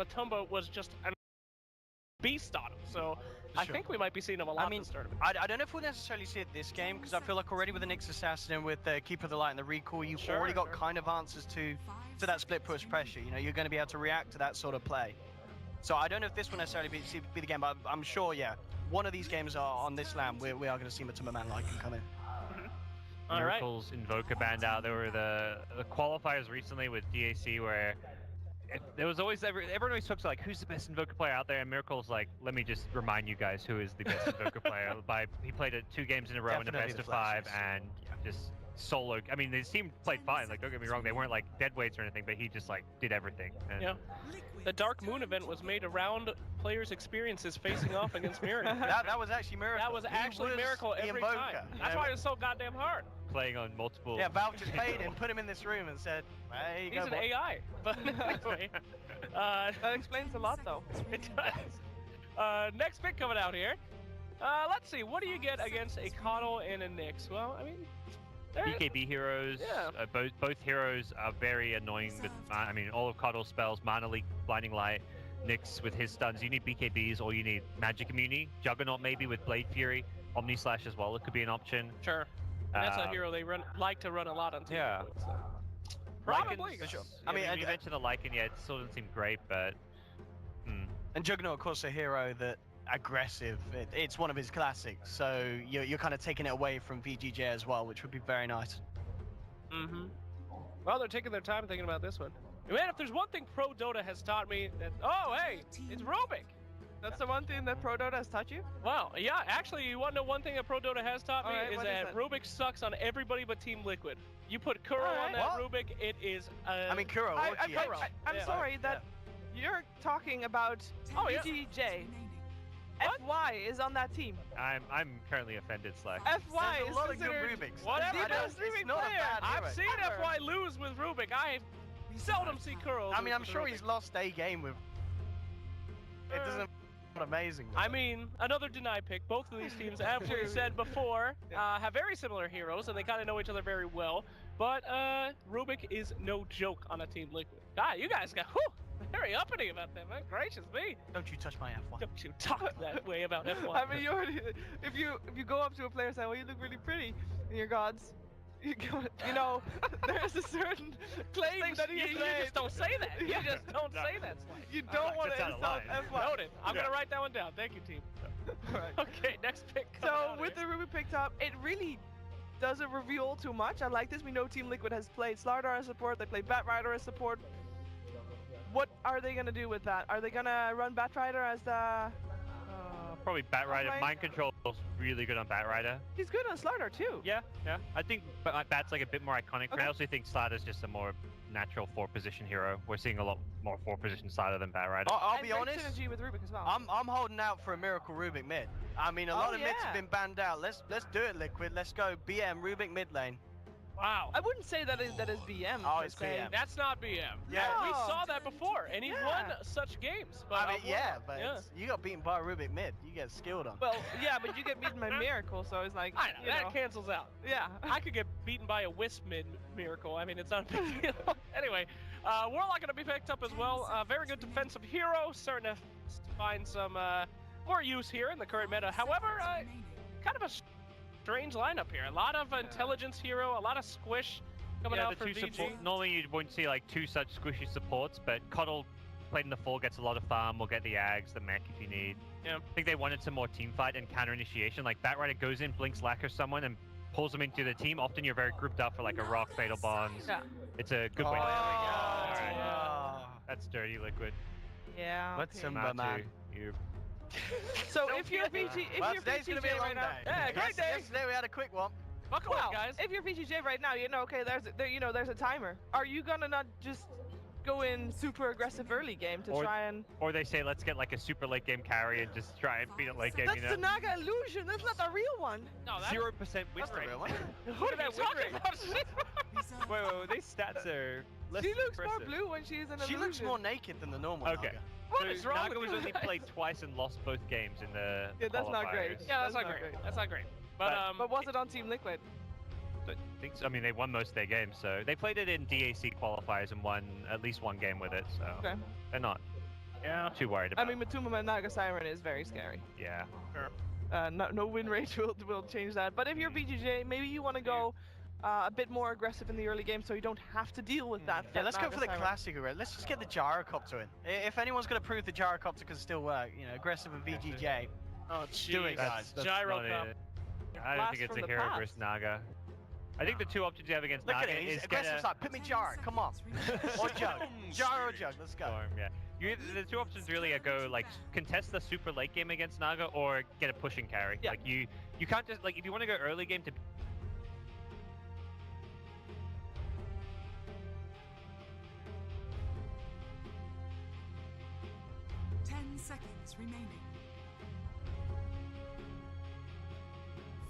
Matumba was just a beast on him. So I think we might be seeing him a lot in this tournament. I don't know if we'll necessarily see it this game, because I feel like already with the Nyx Assassin and with the Keeper of the Light and the Recall, you've already got kind of answers to that split push pressure. You know, you're going to be able to react to that sort of play. So I don't know if this will necessarily be the game, but I'm sure, yeah, one of these games are on this LAN. We are going to see Matumba Man Lycan come in. Miracle's Invoker banned out. There were the qualifiers recently with DAC where there was always everyone always talks like who's the best Invoker player out there, and Miracle's like, let me just remind you guys who is the best Invoker player. He played it 2 games in a row in a best of 5 and just solo. I mean, his team played fine. Like, don't get me wrong, they weren't like dead weights or anything, but he just like did everything. And yeah, the Dark Moon event was made around players' experiences facing off against Miracle. that was actually Miracle. That was actually Miracle every time. That's why it was so goddamn hard. Playing on multiple. Yeah, Valve just paid him, put him in this room, and said, "Hey, he's an AI." But anyway, that explains a lot, though. It does. Next pick coming out here. Let's see. What do you get against a Coddle and a Nyx? Well, I mean, BKB heroes. Yeah. Both heroes are very annoying with. I mean, all of Coddle's spells, Mana Leak, Blinding Light. Nyx with his stuns. You need BKBs, or you need Magic Immunity. Juggernaut maybe with Blade Fury. Omni Slash as well. It could be an option. Sure. That's a hero they like to run a lot on team. Yeah. So. Probably. For sure. I mean, you mentioned the Lycan, yeah, it still doesn't seem great, but. And Juggernaut, of course, a hero that aggressive. It's one of his classics, so you're kind of taking it away from VG.J as well, which would be very nice. Well, they're taking their time thinking about this one. Man, if there's one thing Pro Dota has taught me, that hey, it's Rubik. That's the one thing that Pro Dota has taught you? Well, yeah, actually, you want to know one thing that Pro Dota has taught me is that Rubik sucks on everybody but Team Liquid. You put Kuro on that Rubik, it is. I mean, Kuro. I'm sorry that you're talking about VG.J. FY is on that team. I'm currently offended, Slack. FY is a lot of good considered Rubiks. Whatever. the best Rubik player. I've seen FY lose with Rubik. I seldom see Kuro. I mean, I'm sure he's lost a game with. It doesn't. Amazing. I mean, another deny pick. Both of these teams, as we said before, have very similar heroes, and they kind of know each other very well. But Rubik is no joke on a Team Liquid. God, you guys got very uppity about that, man. Gracious me. Don't you touch my F1. Don't you talk that way about F1. I mean, if you go up to a player and say, "Well, you look really pretty," in your gods. You know, there's a certain claim that you just don't say that. You just don't say that. You don't want to insult F1. Noted. I'm going to write that one down. Thank you, team. Right. Okay, next pick. So with the Rubik picked up, it really doesn't reveal too much. I like this. We know Team Liquid has played StarLadder as support. They played Batrider as support. What are they going to do with that? Are they going to run Batrider as the... Probably Batrider. Mind Control is really good on Batrider. He's good on StarLadder too. Yeah. I think Bat's like a bit more iconic, but I also think StarLadder's just a more natural 4-position hero. We're seeing a lot more 4-position StarLadder than Batrider. I'll be honest. Synergy with Rubik as well. I'm holding out for a Miracle Rubik mid. I mean, a lot of mids have been banned out. Let's do it, Liquid. Let's go BM Rubik mid lane. Wow. I wouldn't say that is BM. Oh, it's BM. That's not BM. Yeah. We saw that before, and he won such games. But I mean, you got beaten by Rubik mid. You get skilled on. Well, yeah, but you get beaten by Miracle, so it's like, I know, that cancels out. Yeah. I could get beaten by a Wisp mid Miracle. I mean, it's not a big deal. Anyway, Warlock going to be picked up as well. Very good defensive hero. Starting to find some more use here in the current meta. However, kind of a strange lineup here. A lot of intelligence hero, a lot of squish coming out for VG. Normally you wouldn't see like 2 such squishy supports, but Coddle played in the 4 gets a lot of farm. We'll get the Ags, the mech if you need. Yeah. I think they wanted some more team fight and counter initiation. Like Batrider goes in, blinks Lacker someone, and pulls them into the team. Often you're very grouped up for like a Rock, Fatal Bonds. Yeah. It's a good way. There we go. Alright. That's dirty, Liquid. Yeah. What's Simba, man? So if you're VG, today's gonna be a long day. Yeah, great day. Yesterday we had a quick one. Buckle up, guys. If you're VG.J right now, you know, okay, there's a timer. Are you gonna not just go in super aggressive early game to try and... Or they say, let's get like a super late game carry and just try and beat it late game, That's the Naga illusion, that's not the real one. No, that's 0% win rate. What are you talking about? Wait, these stats are less She looks impressive. more blue when she's an illusion. She looks more naked than the normal Okay. Naga. What is wrong Naga with was you only played twice and lost both games in the that's not great. qualifiers. Yeah, that's not great. That's not great. But was it on Team Liquid? I think so. I mean, they won most of their games, so they played it in DAC qualifiers and won at least one game with it. So they're not Yeah, not too worried about I mean, Matuma and Naga Siren is very scary. Yeah. No win rate will change that. But if you're VGJ, maybe you want to go a bit more aggressive in the early game so you don't have to deal with that. Yeah, let's go Naga for the Siren. classic. Let's just get the gyrocopter in. If anyone's going to prove the gyrocopter can still work, you know, aggressive and VGJ. Oh, Do it, jeez. guys. Gyro not cup. it. I don't Blast think it's from a the hero past. versus Naga. I think the two options you have against Look at Naga it. He's is aggressive get side. Put me gyro. Come on. Or jug. Gyro or jug. Let's go. Storm, yeah. The two options really are go like contest the super late game against Naga or get a pushing carry. Yeah. Like you can't just like if you want to go early game to. 10 seconds remaining.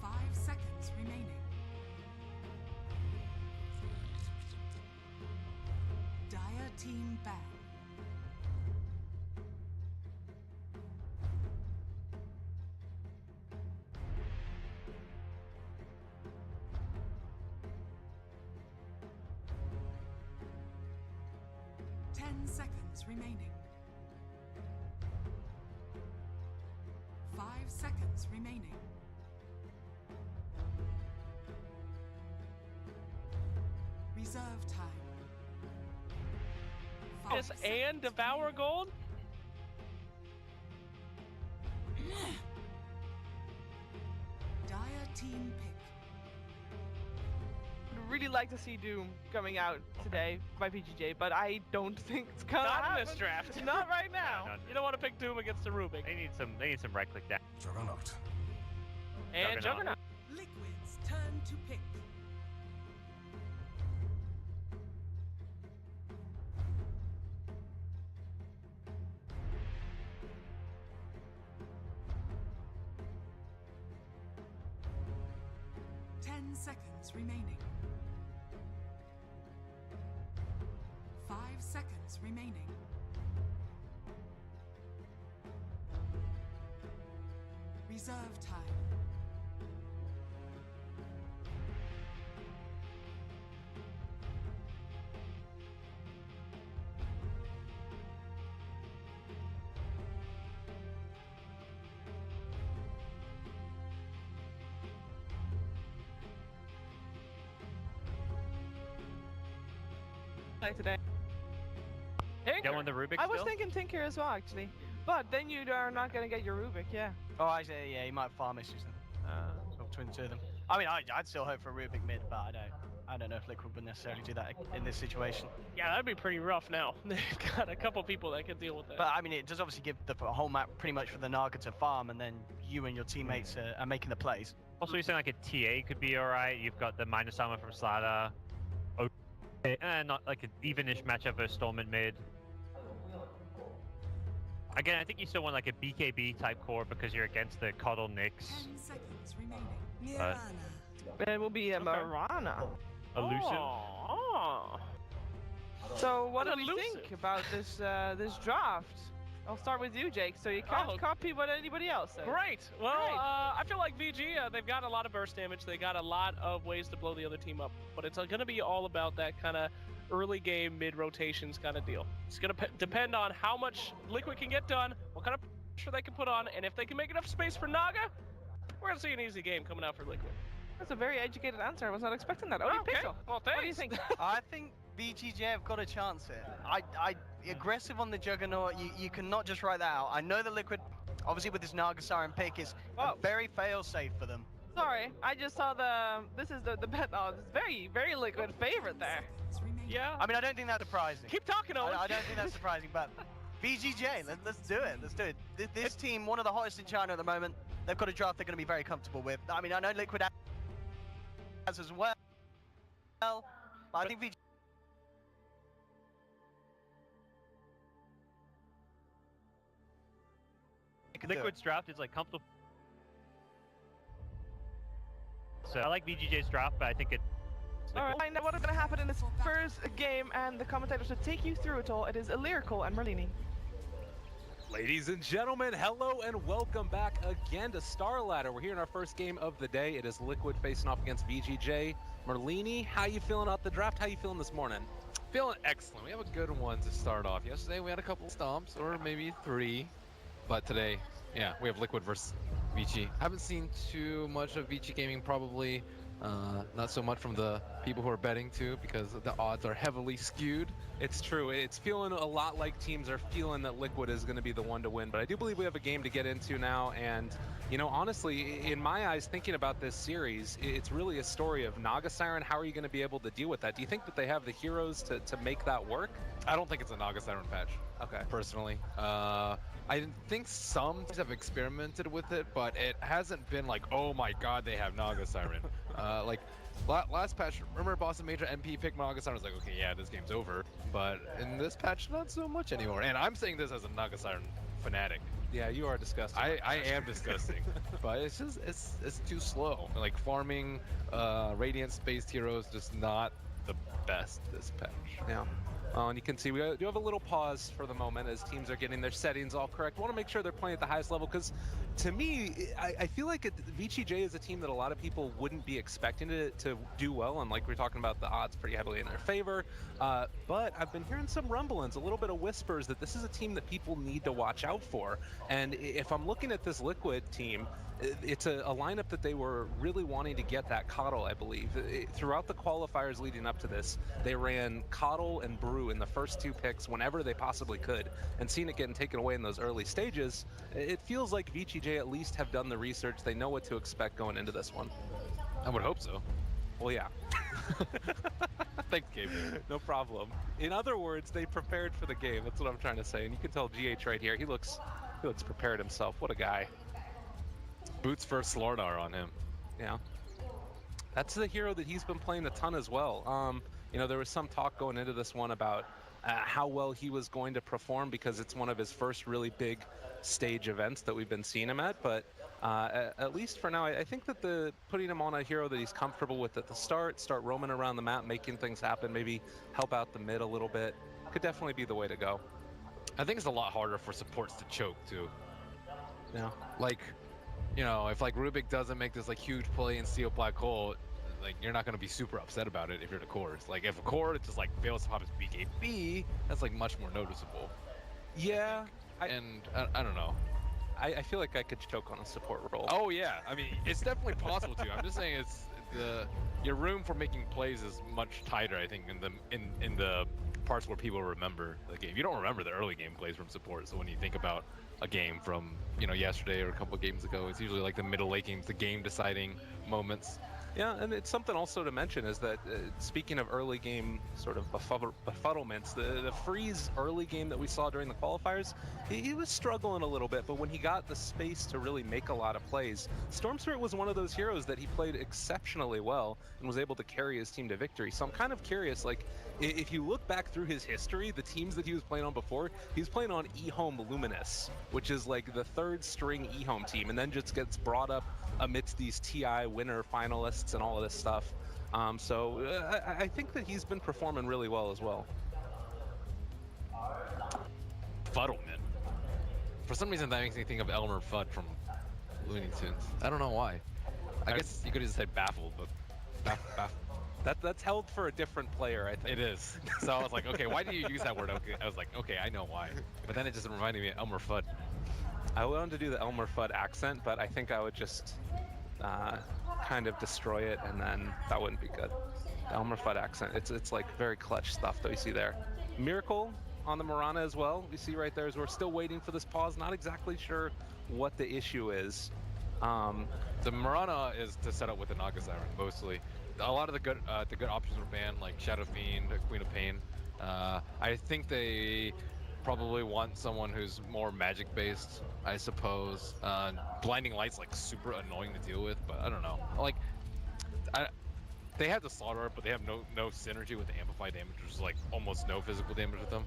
5 seconds remaining. Dire team ban. Seconds remaining. 5 seconds remaining. Reserve time. Yes, and Devour Gold? Dire team pick. I'd really like to see Doom coming out today by VGJ, but I don't think it's gonna Not in happen. this draft. Not right now. No, You don't want to pick Doom against the Rubik. They need some right click down. Juggernaut. And Juggernaut. Liquid's turn to pick. Seconds remaining. 5 seconds remaining. Reserve time. Today. Tinker. Get one the Rubik I was still? thinking Tinker as well, actually. But then you are not gonna get your Rubik, yeah. Oh, actually, yeah, he might farm issues then. So between the two of them. I mean, I'd still hope for a Rubik mid, but I don't know if Liquid would necessarily do that in this situation. Yeah, that'd be pretty rough now. They've got a couple people that can deal with that. But I mean, it does obviously give the whole map pretty much for the Naga to farm, and then you and your teammates are making the plays. Also, you're saying like a TA could be alright. You've got the minus armor from StarLadder. And not like an even-ish matchup versus Storm and mid. Again, I think you still want like a BKB type core because you're against the Coddle Nyx. 10 seconds remaining. It will be a Marana. Elusive. Oh. So what do we Elusive. think about this this draft? I'll start with you, Jake. So you can't copy what anybody else said. Great. Well, Great. I feel like VG, they've got a lot of burst damage. They got a lot of ways to blow the other team up. But it's going to be all about that kind of early game, mid rotations kind of deal. It's going to depend on how much Liquid can get done, what kind of pressure they can put on, and if they can make enough space for Naga, we're going to see an easy game coming out for Liquid. That's a very educated answer. I was not expecting that. Odie Okay. Pixel. Well, thanks. What do you think? I think VGJ have got a chance here. Aggressive on the Juggernaut, you cannot just write that out. I know the Liquid, obviously with this Naga Siren pick, is a very fail-safe for them. Sorry, I just saw this is the bet. Oh, it's very, very Liquid favorite there. Yeah. I mean, I don't think that's surprising. Keep talking, Owen. I don't think that's surprising, but VGJ, let's do it. Let's do it. This team, one of the hottest in China at the moment, they've got a draft they're going to be very comfortable with. I mean, I know Liquid has as well, but I think VGJ... Liquid's draft is like comfortable. So I like VGJ's draft, but I think it. Alright, find out what is going to happen in this first game, and the commentators to take you through it all. It is Lyrical and Merlini. Ladies and gentlemen, hello and welcome back again to StarLadder. We're here in our first game of the day. It is Liquid facing off against VGJ. Merlini, how you feeling about the draft? How you feeling this morning? Feeling excellent. We have a good one to start off. Yesterday we had a couple stomps, or maybe 3, but today, yeah, we have Liquid versus VG. Haven't seen too much of VG gaming, probably. Not so much from the people who are betting too, because the odds are heavily skewed. It's true. It's feeling a lot like teams are feeling that Liquid is going to be the one to win. But I do believe we have a game to get into now. And, you know, honestly, in my eyes, thinking about this series, it's really a story of Naga Siren. How are you going to be able to deal with that? Do you think that they have the heroes to make that work? I don't think it's a Naga Siren patch. Okay. Personally. I think some teams have experimented with it, but it hasn't been like, oh my god, they have Naga Siren. Like, last patch, remember Boston Major MP picked Naga Siren? I was like, okay, yeah, this game's over. But in this patch, not so much anymore. And I'm saying this as a Naga Siren fanatic. Yeah, you are disgusting. I am disgusting. But it's just, it's too slow. Like, farming Radiant-based heroes, just not the best this patch. Yeah. And you can see we do have a little pause for the moment as teams are getting their settings all correct. Want to make sure they're playing at the highest level because, to me, I feel like VG.J is a team that a lot of people wouldn't be expecting to do well. And like we're talking about, the odds pretty heavily in their favor. But I've been hearing some rumblings, a little bit of whispers that this is a team that people need to watch out for. And if I'm looking at this Liquid team, it's a lineup that they were really wanting to get that Coddle, I believe. Throughout the qualifiers leading up to this, they ran Coddle and Brew in the first 2 picks whenever they possibly could. And seeing it getting taken away in those early stages, it feels like VG.J at least have done the research. They know what to expect going into this one. I would hope so. Well, yeah. Thanks, Gabe. No problem. In other words, they prepared for the game. That's what I'm trying to say. And you can tell GH right here. He looks prepared himself. What a guy. Boots first StarLadder on him. Yeah. That's the hero that he's been playing a ton as well. You know, there was some talk going into this one about how well he was going to perform because it's one of his first really big stage events that we've been seeing him at. But at least for now, I think that putting him on a hero that he's comfortable with at the start roaming around the map, making things happen, maybe help out the mid a little bit, could definitely be the way to go. I think it's a lot harder for supports to choke too. Yeah. Like, you know, if like Rubik doesn't make this like huge play in Steel Black Hole, like you're not gonna be super upset about it if you're the cores. Like if a core just like fails to pop his BKB, that's like much more noticeable. Yeah. I don't know. I feel like I could choke on a support role. Oh yeah, I mean it's definitely possible to. I'm just saying it's your room for making plays is much tighter. I think in the parts where people remember the game. You don't remember the early game plays from support. So when you think about a game from, you know, yesterday or a couple of games ago, it's usually like the middle late games, the game deciding moments. Yeah, and it's something also to mention is that speaking of early game sort of befuddlements, the Freeze early game that we saw during the qualifiers, he was struggling a little bit, but when he got the space to really make a lot of plays, Storm Spirit was one of those heroes that he played exceptionally well and was able to carry his team to victory. So I'm kind of curious, like, if you look back through his history, the teams that he was playing on before, he was playing on eHome Luminous, which is like the 3rd string eHome team, and then just gets brought up amidst these TI winner finalists and all of this stuff. So I think that he's been performing really well as well. Fuddlement. For some reason that makes me think of Elmer Fudd from Looney Tunes. I don't know why. I guess you could have just said baffled, but That's held for a different player, I think. it is. So I was like, okay, why do you use that word? Okay, I was like, okay, I know why. But then it just reminded me of Elmer Fudd. I wanted to do the Elmer Fudd accent, but I think I would just kind of destroy it, and then that wouldn't be good. The Elmer Fudd accent, it's like very clutch stuff that we see there. Miracle on the Mirana as well. We see right there as we're still waiting for this pause. Not exactly sure what the issue is. The Mirana is to set up with the Naga Siren mostly. A lot of the good options were banned, like Shadow Fiend, Queen of Pain. I think they probably want someone who's more magic based, I suppose. Blinding Light's like super annoying to deal with, but I don't know. Like, they have the StarLadder, but they have no synergy with the amplified damage, which is like almost no physical damage with them.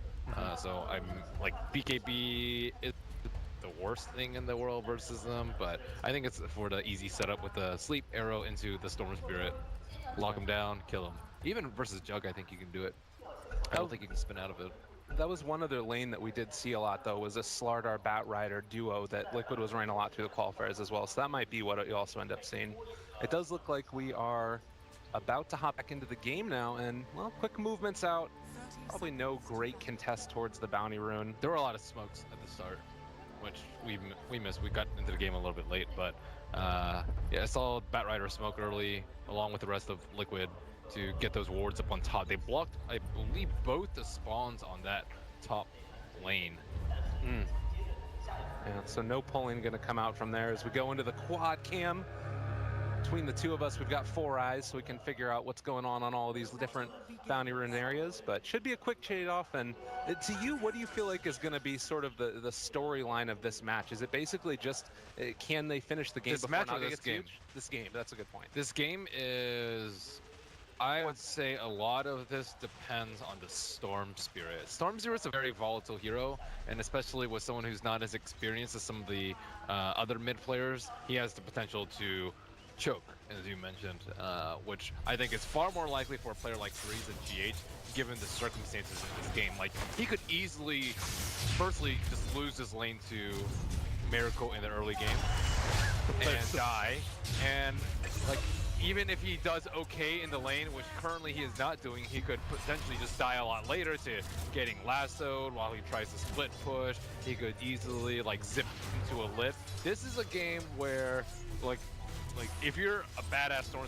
So I'm like, BKB is the worst thing in the world versus them, but I think it's for the easy setup with the sleep arrow into the Storm Spirit, lock him down, kill him. Even versus Jug, I think you can do it. I don't think you can spin out of it. That was one other lane that we did see a lot, though, was a StarLadder Bat Rider duo that Liquid was running a lot through the qualifiers as well. So that might be what you also end up seeing. It does look like we are about to hop back into the game now, and, well, quick movements out. Probably no great contest towards the bounty rune. There were a lot of smokes at the start, which we missed. We got into the game a little bit late, but yeah, I saw Batrider smoke early along with the rest of Liquid to get those wards up on top. They blocked, I believe, both the spawns on that top lane. Yeah, so no pulling going to come out from there as we go into the quad cam. Between the two of us, we've got 4 eyes, so we can figure out what's going on all of these different bounty rune areas. But should be a quick trade-off. And to you, what do you feel like is going to be sort of the storyline of this match? Is it basically just can they finish the game This before match or Naga this gets game? huge? This game. That's a good point. This game is, I would say a lot of this depends on the Storm Spirit. Storm Spirit's a very volatile hero, and especially with someone who's not as experienced as some of the other mid players, he has the potential to choke, as you mentioned, which I think is far more likely for a player like Breeze and GH, given the circumstances in this game. Like, he could easily, firstly, just lose his lane to Miracle in the early game and die, and like, even if he does okay in the lane, which currently he is not doing, he could potentially just die a lot later to getting lassoed while he tries to split push. He could easily like zip into a lift. This is a game where like if you're a badass Storm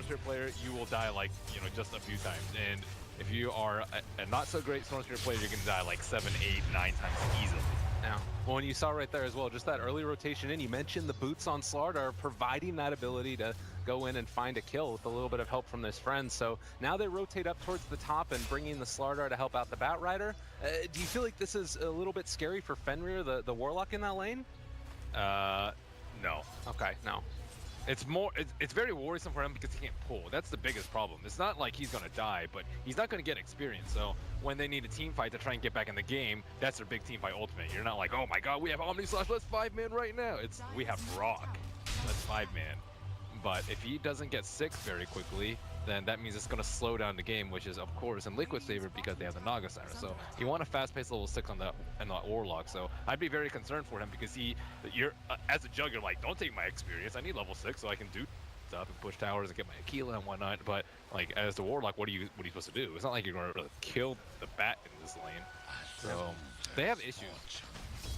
Spirit player, you will die like, you know, just a few times. And if you are a not so great Storm Spirit player, you can die like 7, 8, 9 times easily. Now, well, and you saw right there as well, just that early rotation in, you mentioned the boots on SlarDar are providing that ability to go in and find a kill with a little bit of help from his friends. So now they rotate up towards the top and bringing the SlarDar to help out the Batrider. Do you feel like this is a little bit scary for Fenrir, the Warlock in that lane? No. Okay, no. It's very worrisome for him because he can't pull. That's the biggest problem. It's not like he's gonna die, but he's not gonna get experience. So when they need a team fight to try and get back in the game, that's their big team fight ultimate. You're not like, oh my god, we have Omni Slash, let's 5-man right now. It's, we have Rock, let's 5-man. But if he doesn't get 6 very quickly, then that means it's going to slow down the game, which is of course in Liquid's favor because they have the Naga Siren. So you want a fast-paced level 6 on the Warlock. So I'd be very concerned for him because you're as a jug, you're like, don't take my experience. I need level 6 so I can do stuff and push towers and get my Aquila and whatnot. But like as the Warlock, what are you supposed to do? It's not like you're going to really kill the bat in this lane. So they have issues.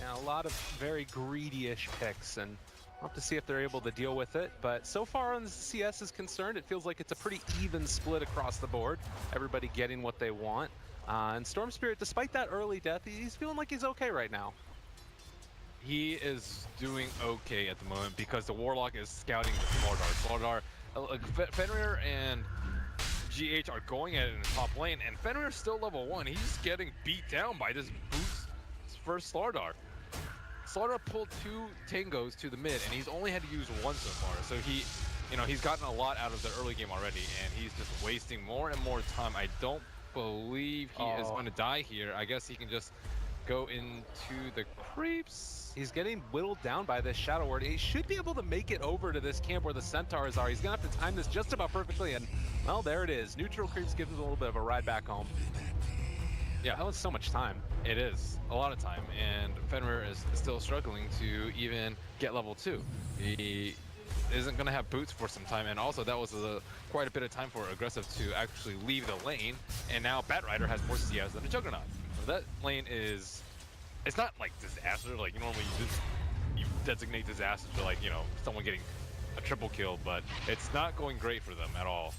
Now, a lot of very greedy-ish picks, and we'll have to see if they're able to deal with it. But so far, as the CS is concerned, it feels like it's a pretty even split across the board. Everybody getting what they want. And Storm Spirit, despite that early death, he's feeling like he's okay right now. He is doing okay at the moment because the Warlock is scouting the SlarDar. Fenrir and GH are going at it in the top lane, and Fenrir's still level 1. He's getting beat down by this boost first SlarDar. SlarDar pulled 2 tangos to the mid, and he's only had to use 1 so far. So he, you know, he's gotten a lot out of the early game already, and he's just wasting more and more time. I don't believe he is going to die here. I guess he can just go into the creeps. He's getting whittled down by this Shadow Ward. He should be able to make it over to this camp where the Centaurs are. He's gonna have to time this just about perfectly, and well, there it is. Neutral creeps gives him a little bit of a ride back home. Yeah, that was so much time. It is a lot of time, and Fenrir is still struggling to even get level 2. He isn't going to have boots for some time, and also that was quite a bit of time for Aggressive to actually leave the lane, and now Batrider has more CS than a Juggernaut. So that lane is, it's not like disaster, like normally you designate disaster for like, you know, someone getting a triple kill, but it's not going great for them at all.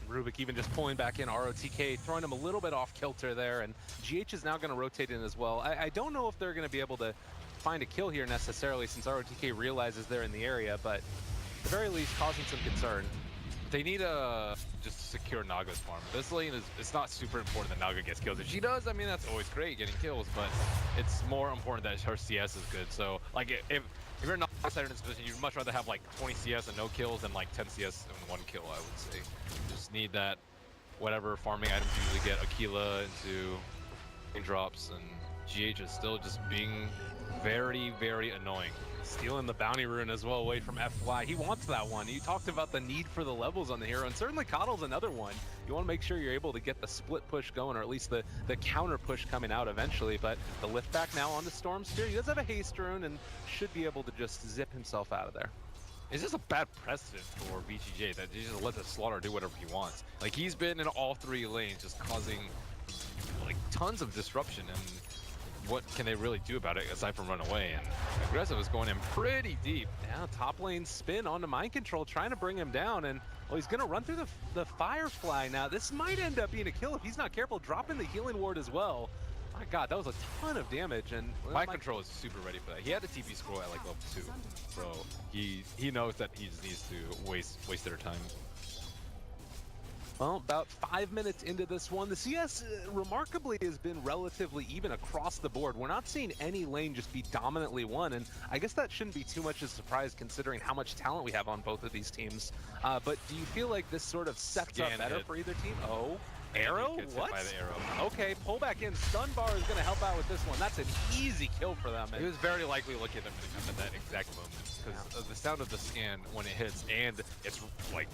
Rubik even just pulling back in ROTK, throwing him a little bit off kilter there, and GH is now going to rotate in as well. I don't know if they're going to be able to find a kill here necessarily since ROTK realizes they're in the area, but at the very least causing some concern. They need a just secure Naga's farm. This lane it's not super important that Naga gets kills. If she does, I mean that's always great getting kills, but it's more important that her CS is good. So like if you're not in this position, you'd much rather have like 20 CS and no kills than like 10 CS and 1 kill, I would say. Just need that whatever farming items you usually get Aquila into drops, and GH is still just being very, very annoying. Stealing the bounty rune as well away from FY. He wants that one. You talked about the need for the levels on the hero, and certainly Coddle's another one. You want to make sure you're able to get the split push going, or at least the counter push coming out eventually. But the lift back now onto Storm Spirit. He does have a haste rune and should be able to just zip himself out of there. It's just a bad precedent for VG.J that he just let the SlarDar do whatever he wants. Like, he's been in all 3 lanes just causing tons of disruption, and what can they really do about it aside from run away? And Aggressive is going in pretty deep. Yeah, top lane spin onto mind control, trying to bring him down, and well, he's gonna run through the Firefly now. This might end up being a kill if he's not careful, dropping the healing ward as well. My god, that was a ton of damage, and Mind Control is super ready for that. He had a TP scroll at like level 2, so he knows that he just needs to waste their time. Well, about 5 minutes into this one, the CS remarkably has been relatively even across the board. We're not seeing any lane just be dominantly won, and I guess that shouldn't be too much of a surprise considering how much talent we have on both of these teams. But do you feel like this sort of sets up better for either team? Oh, arrow? What? By the arrow. Okay, pull back in. Stun bar is going to help out with this one. That's an easy kill for them. He was very likely looking at them at that exact moment because of the sound of the scan when it hits, and it's like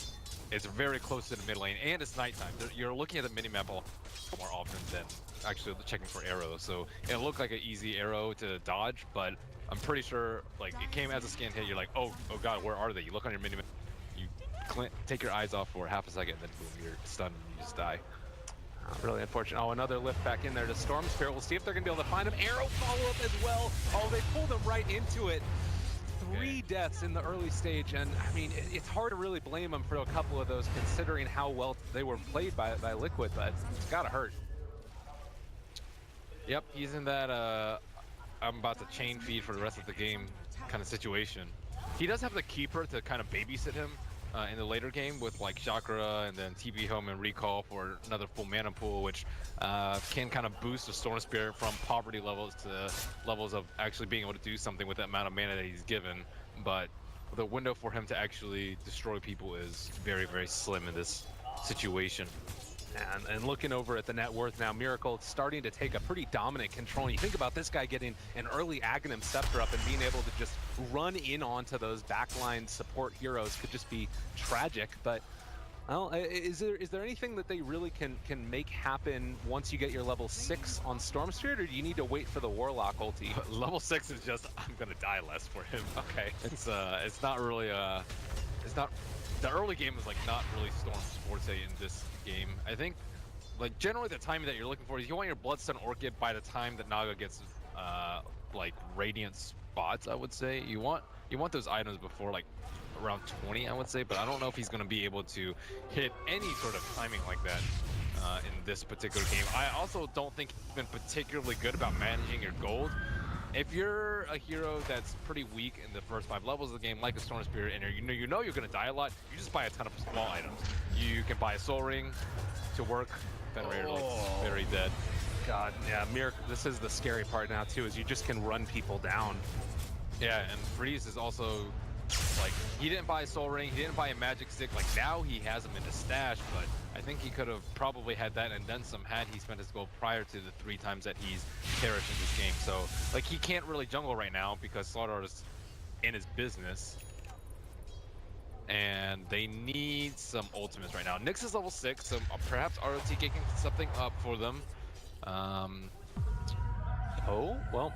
it's very close to the mid lane, and it's nighttime. You're looking at the minimap more often than actually checking for arrows. So it looked like an easy arrow to dodge, but I'm pretty sure like it came as a scan hit. You're like, oh god, where are they? You look on your minimap, you take your eyes off for half a second, and then boom, you're stunned and you just die. Really unfortunate. Oh, another lift back in there to Storm Spirit. We'll see if they're going to be able to find him. Arrow follow-up as well. Oh, they pulled him right into it. 3 deaths in the early stage, and I mean, it's hard to really blame them for a couple of those considering how well they were played by Liquid, but it's got to hurt. Yep, he's in that I'm about to chain feed for the rest of the game kind of situation. He does have the Keeper to kind of babysit him in the later game with like Chakra and then TP home and recall for another full mana pool, which can kind of boost the Storm Spirit from poverty levels to levels of actually being able to do something with the amount of mana that he's given. But the window for him to actually destroy people is very, very slim in this situation. And looking over at the net worth now, Miracle starting to take a pretty dominant control. And you think about this guy getting an early Aghanim Scepter up and being able to just run in onto those backline support heroes could just be tragic. But well, is there anything that they really can make happen once you get your level 6 on Storm Spirit, or do you need to wait for the Warlock ulti? Level 6 is just I'm gonna die less for him. Okay, it's not really it's not. The early game is like not really Storm's forte in this game. I think like generally the timing that you're looking for is you want your Bloodstone Orchid by the time that Naga gets like Radiant spots, I would say. You want those items before like around 20, I would say, but I don't know if he's going to be able to hit any sort of timing like that in this particular game. I also don't think he's been particularly good about managing your gold. If you're a hero that's pretty weak in the first 5 levels of the game, like a Storm Spirit, and you know you're going to die a lot, you just buy a ton of small items. You can buy a Soul Ring to work. Fenrir like very dead. God, yeah, Miracle. This is the scary part now too, is you just can run people down. Yeah, and Freeze is also like he didn't buy a Soul Ring, he didn't buy a Magic Stick. Like now he has them in his stash, but I think he could have probably had that and then some had he spent his gold prior to the 3 times that he's perished in this game. So like he can't really jungle right now because StarLadder is in his business. And they need some ultimates right now. Nyx is level 6, so perhaps ROTK can something up for them. Oh, well,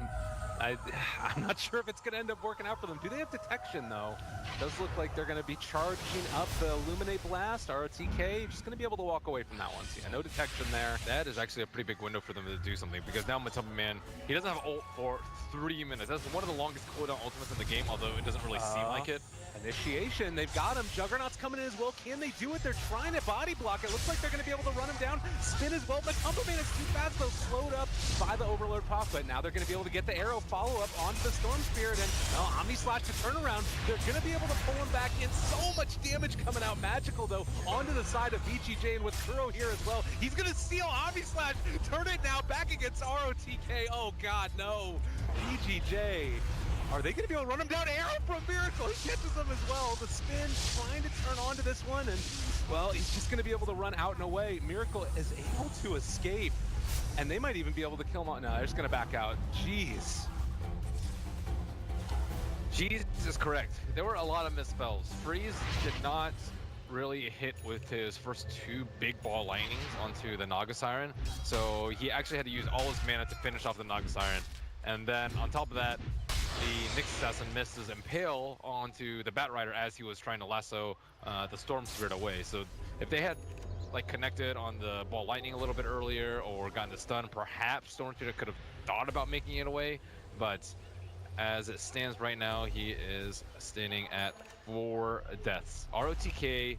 I'm not sure if it's going to end up working out for them. Do they have detection, though? It does look like they're going to be charging up the Illuminate Blast. ROTK just going to be able to walk away from that one. So yeah, no detection there. That is actually a pretty big window for them to do something, because now Matumba Man, he doesn't have ult for 3 minutes. That's one of the longest cooldown ultimates in the game, although it doesn't really seem like it. Initiation, they've got him. Juggernaut's coming in as well. Can they do it? They're trying to body block. It looks like they're going to be able to run him down. Spin as well, but Matumba is too fast, though, slowed up by the Overload Pop. But now they're going to be able to get the arrow follow-up onto the Storm Spirit, and Omni Slash to turn around. They're going to be able to pull him back in. So much damage coming out. Magical, though, onto the side of VG.J, and with Kuro here as well. He's going to steal Omni Slash. Turn it now back against ROTK. Oh, God, no. VG.J. Are they going to be able to run him down? Arrow from Miracle. He catches them as well. The spin trying to turn onto this one, and well, he's just going to be able to run out and away. Miracle is able to escape, and they might even be able to kill him. No, they're just going to back out. Jeez. Jeez is correct. There were a lot of misspells. Freeze did not really hit with his first 2 big ball lightnings onto the Naga Siren, so he actually had to use all his mana to finish off the Naga Siren. And then on top of that, the Nyx Assassin missed his impale onto the Bat Rider as he was trying to lasso the Storm Spirit away. So if they had like connected on the ball lightning a little bit earlier or gotten the stun, perhaps Stormshooter could have thought about making it away. But as it stands right now, he is standing at 4 deaths. ROTK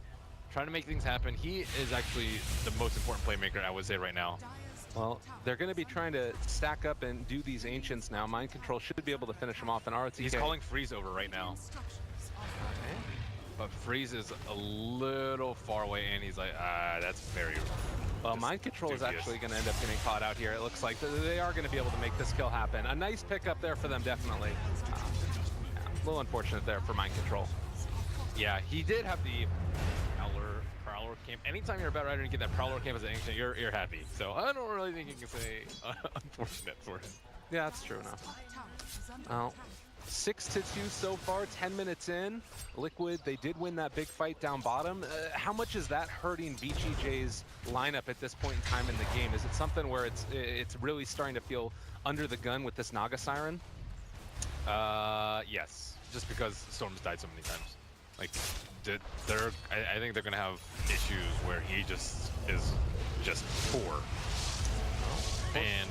trying to make things happen. He is actually the most important playmaker, I would say, right now. Well, they're going to be trying to stack up and do these Ancients now. Mind Control should be able to finish him off, and ROTK... He's calling Freeze over right now. Okay. But Freeze is a little far away, and he's like, that's very... Well, Mind Control is actually going to end up getting caught out here. It looks like they are going to be able to make this kill happen. A nice pickup there for them, definitely. Yeah, a little unfortunate there for Mind Control. Yeah, he did have the Prowler camp. Anytime you're a Bat Rider and you get that Prowler camp as an Ancient, you're happy. So I don't really think you can say unfortunate for him. Yeah, that's true enough. Well, 6-2 so far, 10 minutes in. Liquid, they did win that big fight down bottom. How much is that hurting VG.J's lineup at this point in time in the game? Is it something where it's really starting to feel under the gun with this Naga Siren? Yes, just because Storm's died so many times. Like, I think they're gonna have issues where he just is just poor, and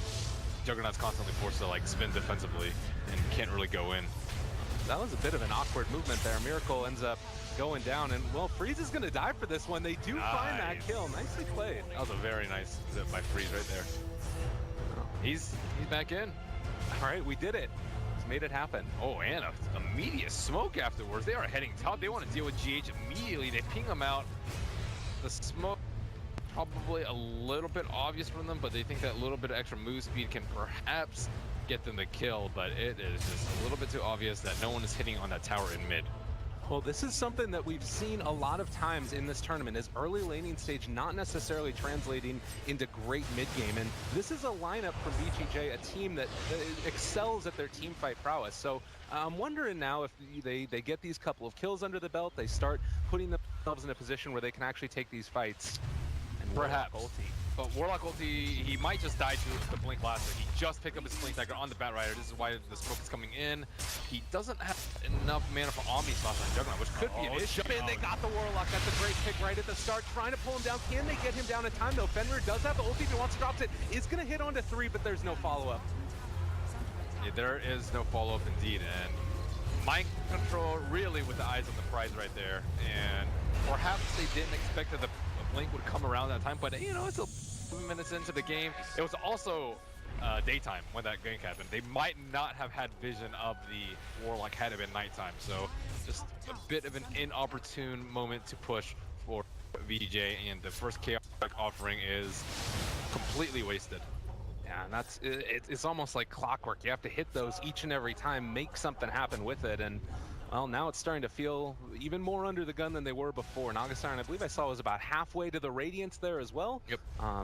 Juggernaut's constantly forced to like spin defensively and can't really go in. That was a bit of an awkward movement there. Miracle ends up going down, and well, Freeze is gonna die for this one. They do find that kill. Nicely played. That was a very nice zip by Freeze right there. Oh. He's back in. All right, we did it. Made it happen. Oh, and a immediate smoke afterwards. They are heading top. They want to deal with GH immediately. They ping them out. The smoke probably a little bit obvious from them, but they think that little bit of extra move speed can perhaps get them the kill, but it is just a little bit too obvious that no one is hitting on that tower in mid. Well, this is something that we've seen a lot of times in this tournament, is early laning stage not necessarily translating into great mid game. And this is a lineup from VG.J, a team that excels at their team fight prowess. So I'm wondering now if they get these couple of kills under the belt, they start putting themselves in a position where they can actually take these fights. And perhaps. But Warlock ulti, he might just die to the Blink Blaster. He just picked up his Blink Dagger on the Bat Rider. This is why the smoke is coming in. He doesn't have enough mana for Omni Slash on Juggernaut, which could be an issue. They got the Warlock. That's a great pick right at the start. Trying to pull him down. Can they get him down in time, though? Fenrir does have the ulti if he wants to drop it. Is going to hit onto 3, but there's no follow-up. Yeah, there is no follow-up indeed. And Mind Control really with the eyes on the prize right there. And perhaps they didn't expect that the Blink would come around that time, but you know, it's a minutes into the game. It was also daytime when that gank happened. They might not have had vision of the Warlock had it been nighttime, so just a bit of an inopportune moment to push for VG.J, and the first chaotic offering is completely wasted. Yeah, and it's almost like clockwork. You have to hit those each and every time, make something happen with it, and well, now it's starting to feel even more under the gun than they were before. Naga Siren, I believe I saw, was about halfway to the Radiance there as well. Yep.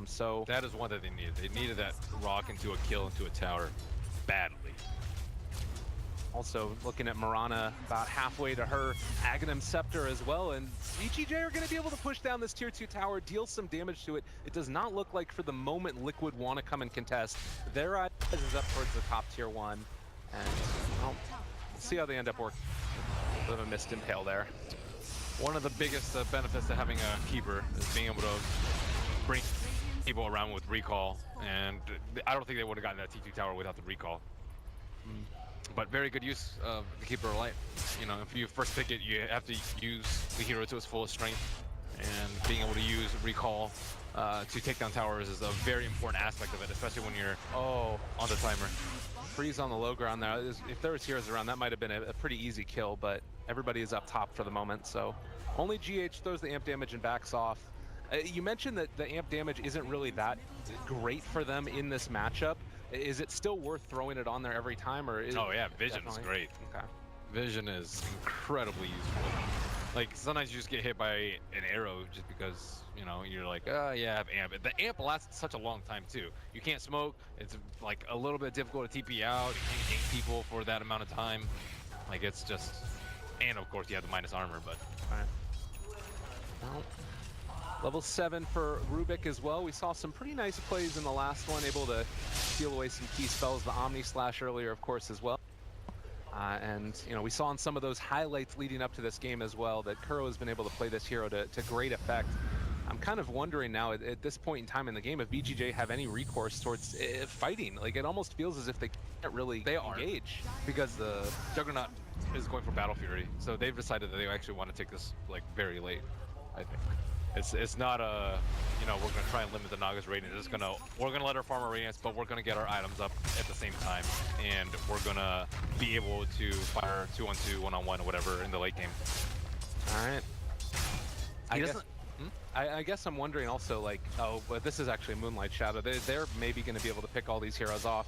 So that is one that they needed. They needed that rock into a kill into a tower badly. Also looking at Mirana about halfway to her Aghanim Scepter as well, and VG.J are going to be able to push down this tier 2 tower, deal some damage to it. It does not look like for the moment Liquid want to come and contest. Their eyes is up towards the top tier 1, and well, we'll see how they end up working. A bit of a missed impale there. One of the biggest benefits to having a keeper is being able to bring people around with recall, and I don't think they would have gotten that T2 tower without the recall. But very good use of the Keeper of Light. You know, if you first pick it, you have to use the hero to its fullest strength, and being able to use recall to take down towers is a very important aspect of it, especially when you're on the timer. Freeze on the low ground there. If there was heroes around, that might have been a pretty easy kill, but everybody is up top for the moment, so only GH throws the amp damage and backs off. You mentioned that the amp damage isn't really that great for them in this matchup. Is it still worth throwing it on there every time, or is Oh yeah, Vision is great. Okay. Vision is incredibly useful. Like, sometimes you just get hit by an arrow just because, you know, you're like, oh yeah, I have amp. The amp lasts such a long time too. You can't smoke, it's like a little bit difficult to TP out, you can't gank people for that amount of time. Like, it's just, and of course you have the minus armor, but. Well, level 7 for Rubik as well. We saw some pretty nice plays in the last one, able to steal away some key spells, the Omni Slash earlier, of course, as well. And, you know, we saw in some of those highlights leading up to this game as well that Kuro has been able to play this hero to great effect. I'm kind of wondering now at this point in time in the game if VGJ have any recourse towards fighting. Like it almost feels as if they can't really engage. Because the Juggernaut is going for Battle Fury, so they've decided that they actually want to take this like very late. I think it's not a, you know, we're gonna try and limit the Naga's radiance. We're gonna let her farm our radiance, but we're gonna get our items up at the same time, and we're gonna be able to fire 2-on-2, 1-on-1, or whatever in the late game. All right. I guess I'm wondering also, like, oh, but this is actually Moonlight Shadow. They're maybe going to be able to pick all these heroes off.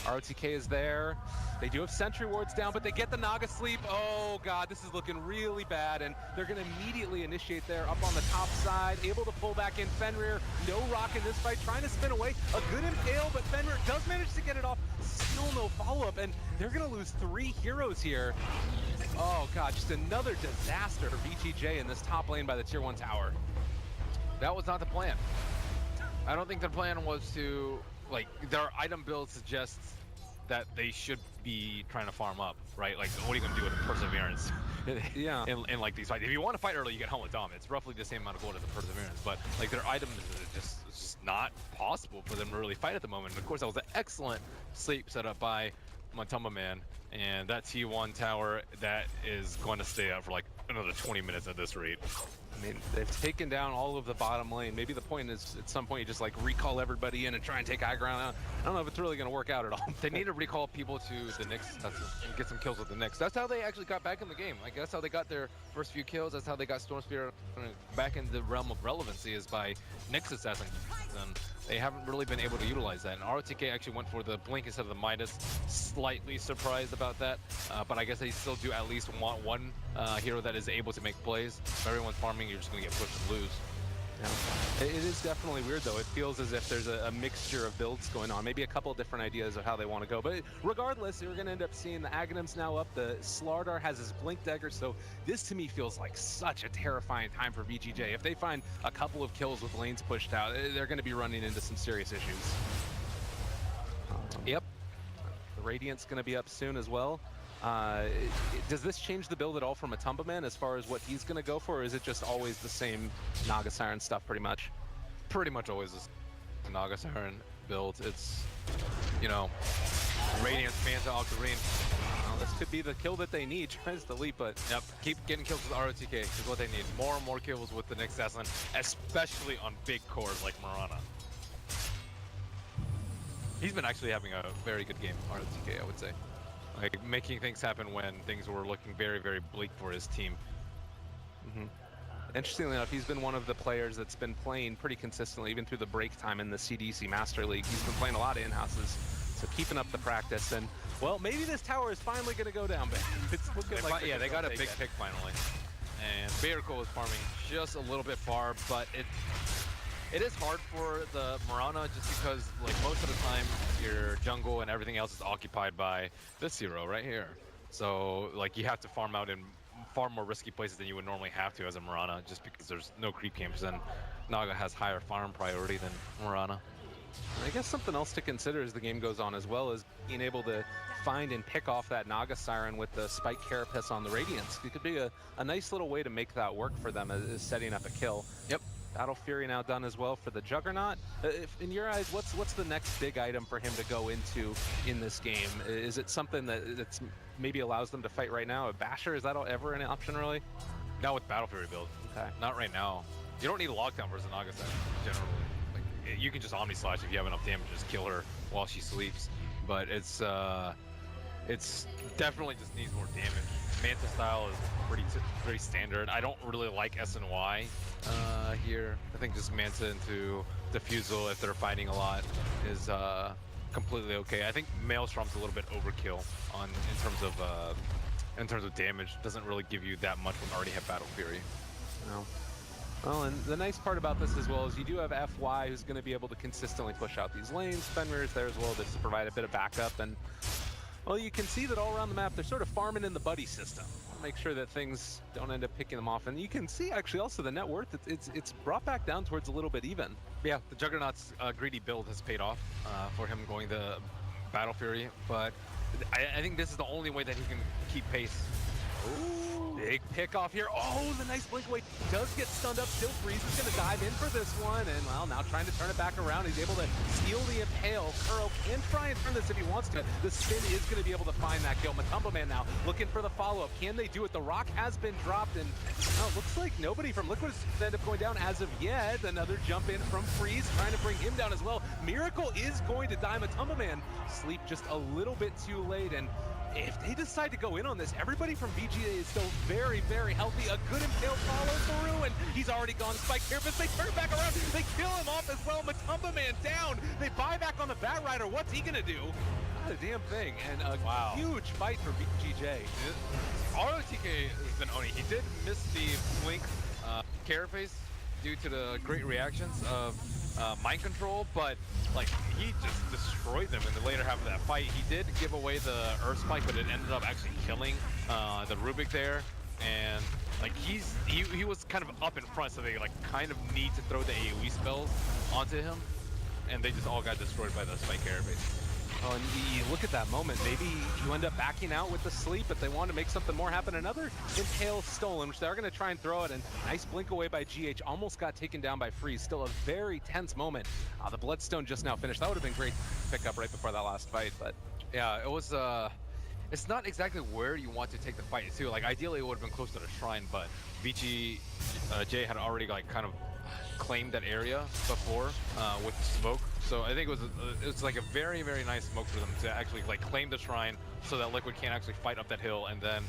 ROTK is there. They do have sentry wards down, but they get the Naga sleep. Oh god, this is looking really bad, and they're going to immediately initiate there up on the top side, able to pull back in Fenrir. No rock in this fight, trying to spin away. A good impale, but Fenrir does manage to get it off. Still no follow-up, and they're going to lose 3 heroes here. Oh god, just another disaster for VG.J in this top lane by the tier 1 tower. That was not the plan. I don't think their plan was to, like, their item build suggests that they should be trying to farm up, right? Like, what are you going to do with Perseverance? Yeah. In like these fights, if you want to fight early, you get Helmet Dom. It's roughly the same amount of gold as the Perseverance, but like their items is just not possible for them to really fight at the moment. And of course, that was an excellent sleep set up by Matumba Man, and that T1 tower that is going to stay up for like another 20 minutes at this rate. I mean, they've taken down all of the bottom lane. Maybe the point is at some point you just like recall everybody in and try and take high ground out. I don't know if it's really going to work out at all. They need to recall people to the Nyx and get some kills with the Nyx. That's how they actually got back in the game. Like, that's how they got their first few kills. That's how they got Storm Spear back in the realm of relevancy, is by Nyx assassin. And they haven't really been able to utilize that. And ROTK actually went for the Blink instead of the Midas. Slightly surprised about that, but I guess they still do at least want one hero that is able to make plays. If everyone's farming, you're just going to get pushed and lose. Yeah. It is definitely weird, though. It feels as if there's a mixture of builds going on. Maybe a couple of different ideas of how they want to go. But regardless, we're going to end up seeing the Aghanim's now up. The StarLadder has his Blink Dagger. So this, to me, feels like such a terrifying time for VG.J. If they find a couple of kills with lanes pushed out, they're going to be running into some serious issues. Yep. The Radiant's going to be up soon as well. Does this change the build at all for Matumba Man as far as what he's going to go for, or is it just always the same Naga Siren stuff pretty much? Pretty much always the Naga Siren build. It's, you know, Radiance, Manta, Octarine. Well, this could be the kill that they need. Tries to leap, but yep, keep getting kills with ROTK is what they need. More and more kills with the Nyx assassin, especially on big cores like Mirana. He's been actually having a very good game, ROTK, I would say. Like, making things happen when things were looking very, very bleak for his team. Interestingly enough, he's been one of the players that's been playing pretty consistently, even through the break time in the CDC Master League. He's been playing a lot of in-houses, so keeping up the practice. And, well, maybe this tower is finally going to go down, but it's looking like... Yeah, they got a big pick finally. And Miracle is farming just a little bit far, but it is hard for the Mirana just because, like, most of the time your jungle and everything else is occupied by this hero right here. So, like, you have to farm out in far more risky places than you would normally have to as a Mirana, just because there's no creep camps and Naga has higher farm priority than Mirana. I guess something else to consider as the game goes on as well is being able to find and pick off that Naga Siren with the Spike Carapace on the Radiance. It could be a nice little way to make that work for them as setting up a kill. Yep. Battle Fury now done as well for the Juggernaut. In your eyes, what's the next big item for him to go into in this game? Is it something that's maybe allows them to fight right now? A Basher, is that ever an option really? Not with Battle Fury build. Okay. Not right now. You don't need a lockdown versus Naga Siren generally. Like, you can just Omni Slash if you have enough damage, just kill her while she sleeps. But it's definitely just needs more damage. Manta style is pretty standard. I don't really like SNY here. I think just Manta into Diffusal if they're fighting a lot is completely okay. I think Maelstrom's a little bit overkill in terms of damage. Doesn't really give you that much when you already have Battle Fury. No. Well, and the nice part about this as well is you do have FY who's going to be able to consistently push out these lanes. Fenrir is there as well just to provide a bit of backup. And, well, you can see that all around the map they're sort of farming in the buddy system. Make sure that things don't end up picking them off. And you can see actually also the net worth, it's brought back down towards a little bit even. Yeah, the Juggernaut's greedy build has paid off for him going the Battle Fury, but I think this is the only way that he can keep pace. Ooh. Big pick off here. Oh, the nice blink away does get stunned up. Still Freeze is going to dive in for this one. And, well, now trying to turn it back around. He's able to steal the Impale. Kuro can try and turn this if he wants to. The spin is going to be able to find that kill. Matumbo Man now looking for the follow-up. Can they do it? The rock has been dropped, and looks like nobody from Liquid has ended up going down as of yet. Another jump in from Freeze, trying to bring him down as well. Miracle is going to die. Matumbo Man sleep just a little bit too late, and if they decide to go in on this, everybody from VG.J is still very, very healthy. A good Impale follow through, and he's already gone Spike here, but they turn back around. They kill him off as well. Matumbo Man down. They buy back on the Bat Rider. What's he gonna do? Not a damn thing. And a huge fight for VG.J. ROTK has been owning. He did miss the blink carapace due to the great reactions of mind control, but like he just destroyed them in the later half of that fight. He did give away the Earth Spike, but it ended up actually killing the Rubik there, and like he was kind of up in front, so they like kind of need to throw the AoE spells onto him, and they just all got destroyed by the Spike carapace. Oh, and you look at that moment, maybe you end up backing out with the sleep, but they want to make something more happen. Another Impale stolen, which they're going to try and throw it, and nice blink away by GH, almost got taken down by Freeze. Still a very tense moment. The Bloodstone just now finished. That would have been great to pick up right before that last fight, but yeah, it was, it's not exactly where you want to take the fight too. Like ideally it would have been close to the shrine, but VG.J had already like kind of claimed that area before with smoke. So I think it was like a very, very nice smoke for them to actually like claim the shrine so that Liquid can't actually fight up that hill, and then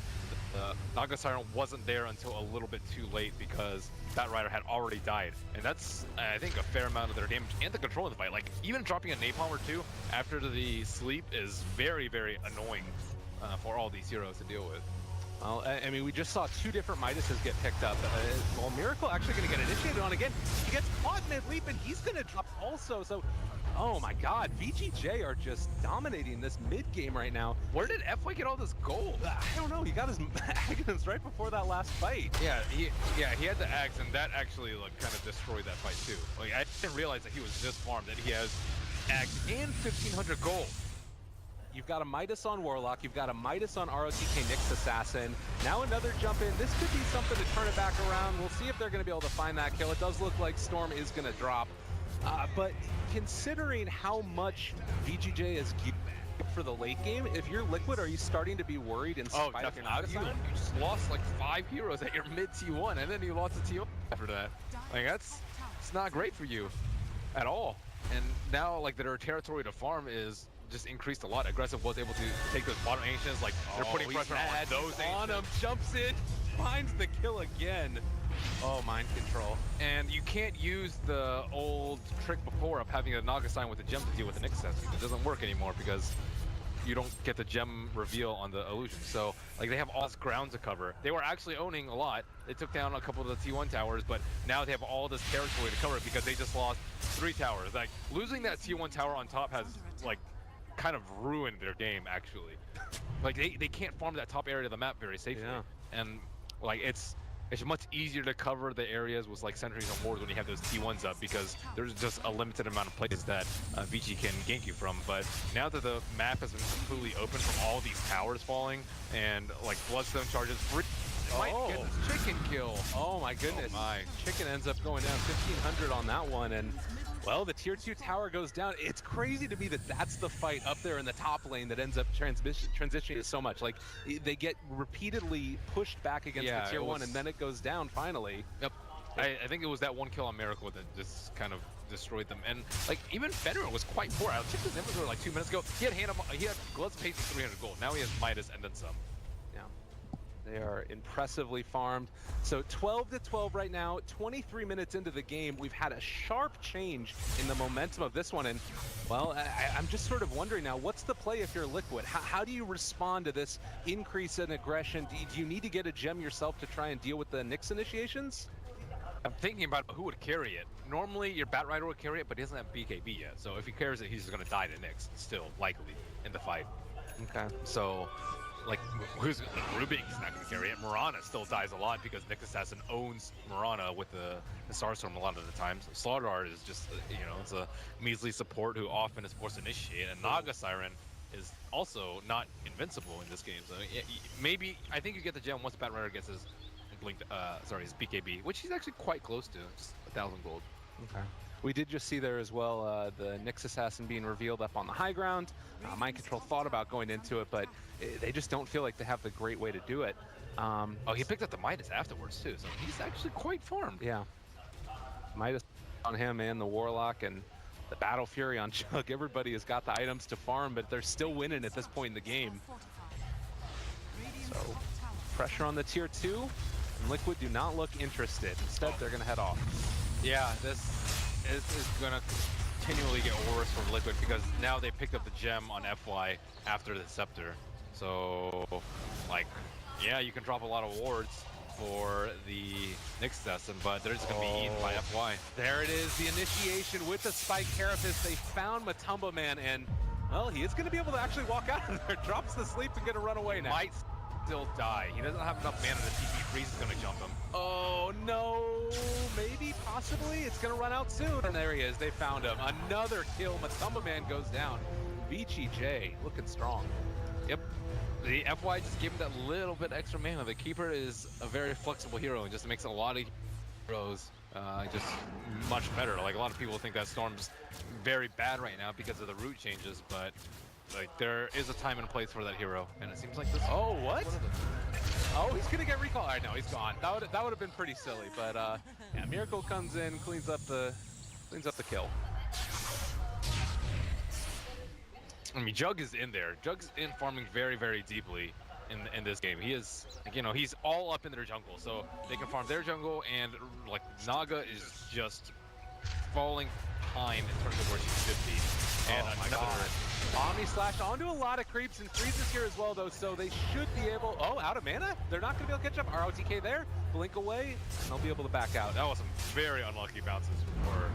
Naga Siren wasn't there until a little bit too late because Bat Rider had already died. And that's, I think, a fair amount of their damage and the control of the fight. Like even dropping a napalm or two after the sleep is very, very annoying for all these heroes to deal with. Well, I mean, we just saw two different Midases get picked up. Well, Miracle actually going to get initiated on again. He gets caught mid-leap, and he's going to drop also. So, oh my god, VG.J are just dominating this mid-game right now. Where did FY get all this gold? I don't know. He got his Agonist right before that last fight. Yeah, he had the Axe, and that actually like kind of destroyed that fight too. Like I didn't realize that he was this farmed, that he has Axe and 1,500 gold. You've got a Midas on Warlock, you've got a Midas on ROTK Nyx Assassin. Now another jump in. This could be something to turn it back around. We'll see if they're going to be able to find that kill. It does look like Storm is going to drop. But considering how much VG.J is geared for the late game, if you're Liquid, are you starting to be worried in spite of your Naga Siren? You just lost like 5 heroes at your mid T1, and then you lost a T1 after that. Like it's not great for you at all. And now like their territory to farm is just increased a lot. Aggressive was able to take those bottom Ancients, like they're putting pressure on those on him, jumps in, finds the kill again. Oh, mind control. And you can't use the old trick before of having a Naga sign with a gem to deal with an Nyx Assassin. It doesn't work anymore because you don't get the gem reveal on the illusion. So like they have all this ground to cover. They were actually owning a lot. They took down a couple of the T1 towers, but now they have all this territory to cover because they just lost 3 towers. Like losing that T1 tower on top has like kind of ruined their game actually. Like they can't farm that top area of the map very safely. Yeah. And like it's much easier to cover the areas with like sentries and wards when you have those T1s up because there's just a limited amount of places that VG can gank you from. But now that the map has been completely open from all these towers falling and like Bloodstone charges, might get the chicken kill. Oh my goodness. Oh my. Chicken ends up going down 1,500 on that one, and well, the tier 2 tower goes down. It's crazy to me that that's the fight up there in the top lane that ends up transitioning so much. Like, they get repeatedly pushed back against the tier 1, and then it goes down finally. Yep. I think it was that one kill on Miracle that just kind of destroyed them. And, like, even Fenrir was quite poor. I checked his inventory like 2 minutes ago. He had Gloves of Haste and 300 gold. Now he has Midas and then some. They are impressively farmed. So 12-12 right now, 23 minutes into the game. We've had a sharp change in the momentum of this one. And, well, I'm just sort of wondering now, what's the play if you're Liquid? How do you respond to this increase in aggression? Do you need to get a gem yourself to try and deal with the Nyx initiations? I'm thinking about who would carry it. Normally, your Bat Rider would carry it, but he doesn't have BKB yet. So if he carries it, he's going to die to Nyx, still, likely, in the fight. Okay. So like, Rubik's not going to carry it. Mirana still dies a lot because Nyx Assassin owns Mirana with the Starstorm a lot of the times. StarLadder is just, you know, it's a measly support who often is forced to initiate. And Naga Siren is also not invincible in this game. So maybe I think you get the gem once Bat Rider gets his his BKB, which he's actually quite close to, just 1,000 gold. Okay. We did just see there as well the Nyx Assassin being revealed up on the high ground. Mind Control thought about going into it, but they just don't feel like they have the great way to do it. Oh, he picked up the Midas afterwards too, so he's actually quite farmed. Yeah. Midas on him and the Warlock and the Battle Fury on Chug. Everybody has got the items to farm, but they're still winning at this point in the game. So pressure on the tier 2, and Liquid do not look interested. Instead, they're gonna head off. Yeah, this is gonna continually get worse for Liquid because now they picked up the gem on FY after the Scepter. So, like, yeah, you can drop a lot of wards for the Nyx Assassin, but they're just gonna be eaten by FY. There it is, the initiation with the Spike Carapace. They found Matumba Man, and well, he is gonna be able to actually walk out of there. Drops the sleep and gonna run away now. Might still die. He doesn't have enough mana to TP. Freeze is gonna jump him. Oh no, maybe, possibly. It's gonna run out soon. And there he is, they found him. Another kill, Matumba Man goes down. VG.J looking strong. Yep. The FY just gave him that little bit extra mana. The Keeper is a very flexible hero and just makes a lot of heroes just much better. Like, a lot of people think that Storm's very bad right now because of the root changes, but like, there is a time and place for that hero, and it seems like this. Oh, what? Oh, he's gonna get recall. I know he's gone. That would have been pretty silly, but yeah, Miracle comes in, cleans up the kill. I mean, Jug is in there. Jug's in farming very, very deeply in this game. He is, you know, he's all up in their jungle, so they can farm their jungle, and like Naga is just falling behind in terms of where she should be. And another Omni Slash onto a lot of creeps, and Freeze is here as well, though, so they should be able... Oh, out of mana? They're not going to be able to catch up. ROTK there, blink away, and they'll be able to back out. That was some very unlucky bounces for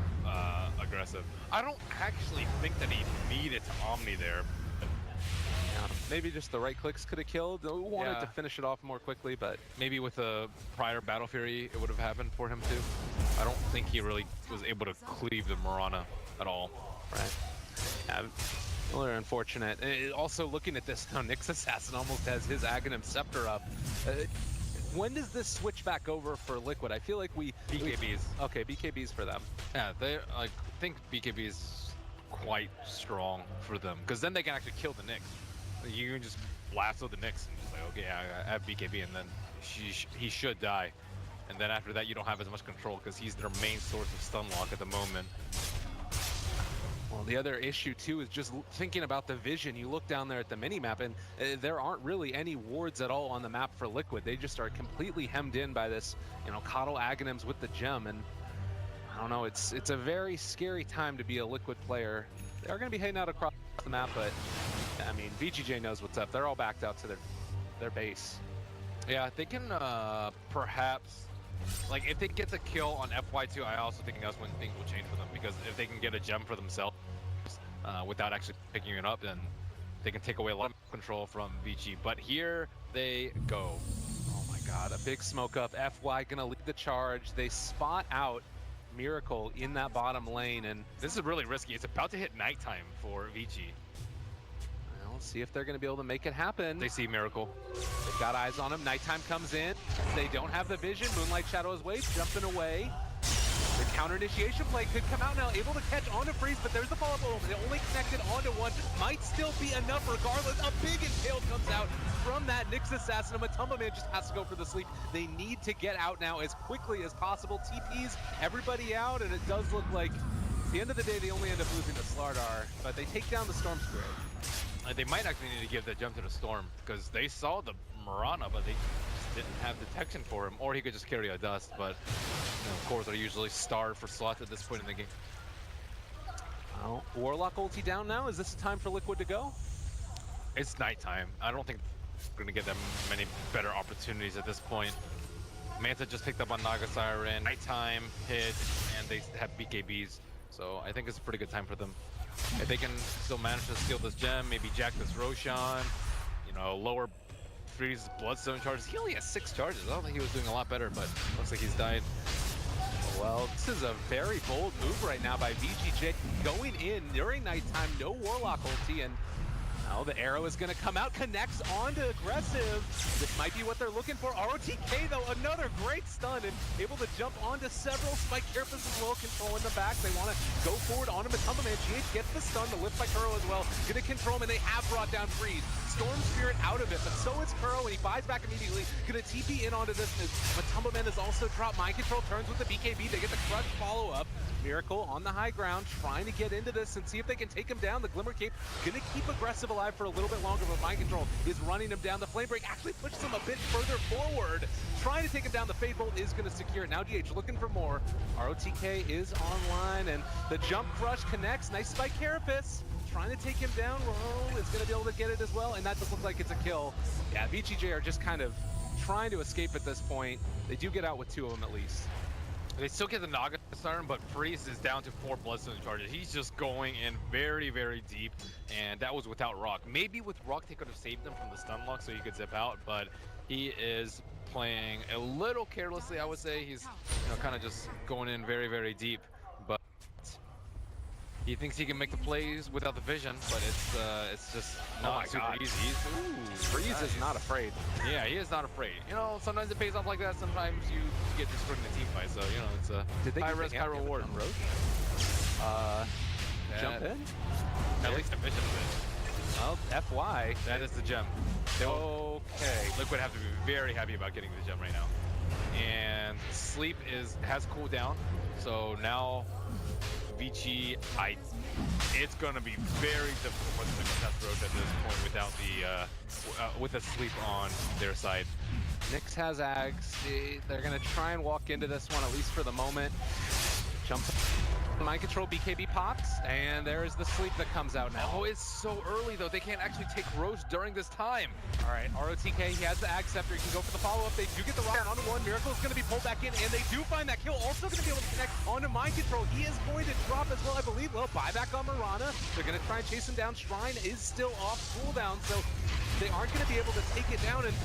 aggressive. I don't actually think that he needed to Omni there. Yeah, maybe just the right clicks could have killed. They wanted to finish it off more quickly, but maybe with a prior Battle Fury, it would have happened for him too. I don't think he really was able to cleave the Mirana at all. Right. Yeah, really unfortunate. Also, looking at this now, Nyx Assassin almost has his Aghanim Scepter up. When does this switch back over for Liquid? I feel like BKBs. Okay, BKBs for them. Yeah, they I think BKB is quite strong for them because then they can actually kill the Nyx. You can just blast with the Nyx and just like, okay, I have BKB, and then he should die. And then after that, you don't have as much control because he's their main source of stun lock at the moment. Well, the other issue too is just thinking about the vision. You look down there at the mini-map, and there aren't really any wards at all on the map for Liquid. They just are completely hemmed in by this, you know, Coddle Aghanims with the gem, and I don't know, it's a very scary time to be a Liquid player. They're going to be heading out across the map, but I mean, VGJ knows what's up. They're all backed out to their base. Yeah, they can perhaps, like, if they get the kill on FY2, I also think that's when things will change for them, because if they can get a gem for themselves without actually picking it up, then they can take away a lot of control from VG. But here they go. Oh my god, a big smoke up. FY gonna lead the charge. They spot out Miracle in that bottom lane, and this is really risky. It's about to hit nighttime for VG. We'll see if they're going to be able to make it happen. They see Miracle. They've got eyes on him. Nighttime comes in. They don't have the vision. Moonlight Shadow is waves, jumping away. The counter initiation play could come out now, able to catch onto Freeze, but there's the follow-up. They only connected onto one. Might still be enough regardless. A big impale comes out from that Nyx Assassin. Matumba Man just has to go for the sleep. They need to get out now as quickly as possible. TPs everybody out, and it does look like at the end of the day they only end up losing to StarLadder, but they take down the Storm Spirit. They might actually need to give that jump to the Storm, because they saw the Mirana, but they just didn't have detection for him, or he could just carry a dust, but you know, of course they're usually starved for slots at this point in the game. Well, Warlock ulti down now. Is this the time for Liquid to go? It's nighttime. I don't think we're going to get them many better opportunities at this point. Manta just picked up on Naga Siren, nighttime hit, and they have BKBs, so I think it's a pretty good time for them. If they can still manage to steal this gem, maybe jack this Roshan, you know, lower Freeze's Bloodstone charges. He only has 6 charges. I don't think he was doing a lot better, but looks like he's died. Well, this is a very bold move right now by VGJ, going in during nighttime, no Warlock ulti, and Now the arrow is going to come out, connects onto aggressive. This might be what they're looking for. ROTK though, another great stun and able to jump onto several. Spike Carapace as well, controlling the back. They want to go forward onto Matumba Man. GH gets the stun, the lift by Kuro as well. Going to control him, and they have brought down Freeze. Storm Spirit out of it, but so is Kuro, and he buys back immediately. Going to TP in onto this. Matumba Man has also dropped Mind Control, turns with the BKB. They get the crush follow-up. Miracle on the high ground, trying to get into this and see if they can take him down. The Glimmer Cape gonna keep aggressive alive for a little bit longer, but Mind Control is running him down. The Flame Break actually pushes him a bit further forward, trying to take him down. The Fade Bolt is gonna secure it. Now DH looking for more. ROTK is online, and the Jump Crush connects. Nice Spike Carapace. Trying to take him down. Roll is gonna be able to get it as well, and that does look like it's a kill. Yeah, VG.J are just kind of trying to escape at this point. They do get out with 2 of them at least. They still get the Naga Siren, but Freeze is down to 4 Bloodstone charges. He's just going in very, very deep, and that was without Rock. Maybe with Rock they could have saved him from the stun lock so he could zip out, but he is playing a little carelessly, I would say. He's, you know, kind of just going in very, very deep, but he thinks he can make the plays without the vision, but it's just not super easy. Freeze is not afraid. Yeah, he is not afraid. You know, sometimes it pays off like that. Sometimes you get destroyed in a team fight. So you know, it's a high risk, high reward. Jump in. At least a vision bit. Well, FY. That is the gem. Okay. Liquid have to be very happy about getting the gem right now. And Sleep has cooled down. So now VG, it's gonna be very difficult for them to contest Roach at this point without the with a Sleep on their side. Nyx has Ags. They're gonna try and walk into this one at least for the moment. Jump. Mind Control BKB pops, and there's the Sleep that comes out now. Oh, it's so early though. They can't actually take Roach during this time. All right, ROTK, he has the Ag Scepter. He can go for the follow-up. They do get the rock onto one. Miracle is going to be pulled back in, and they do find that kill. Also going to be able to connect onto Mind Control. He is going to drop as well, I believe. Well, buyback on Mirana. They're going to try and chase him down. Shrine is still off cooldown, so they aren't going to be able to take it down. And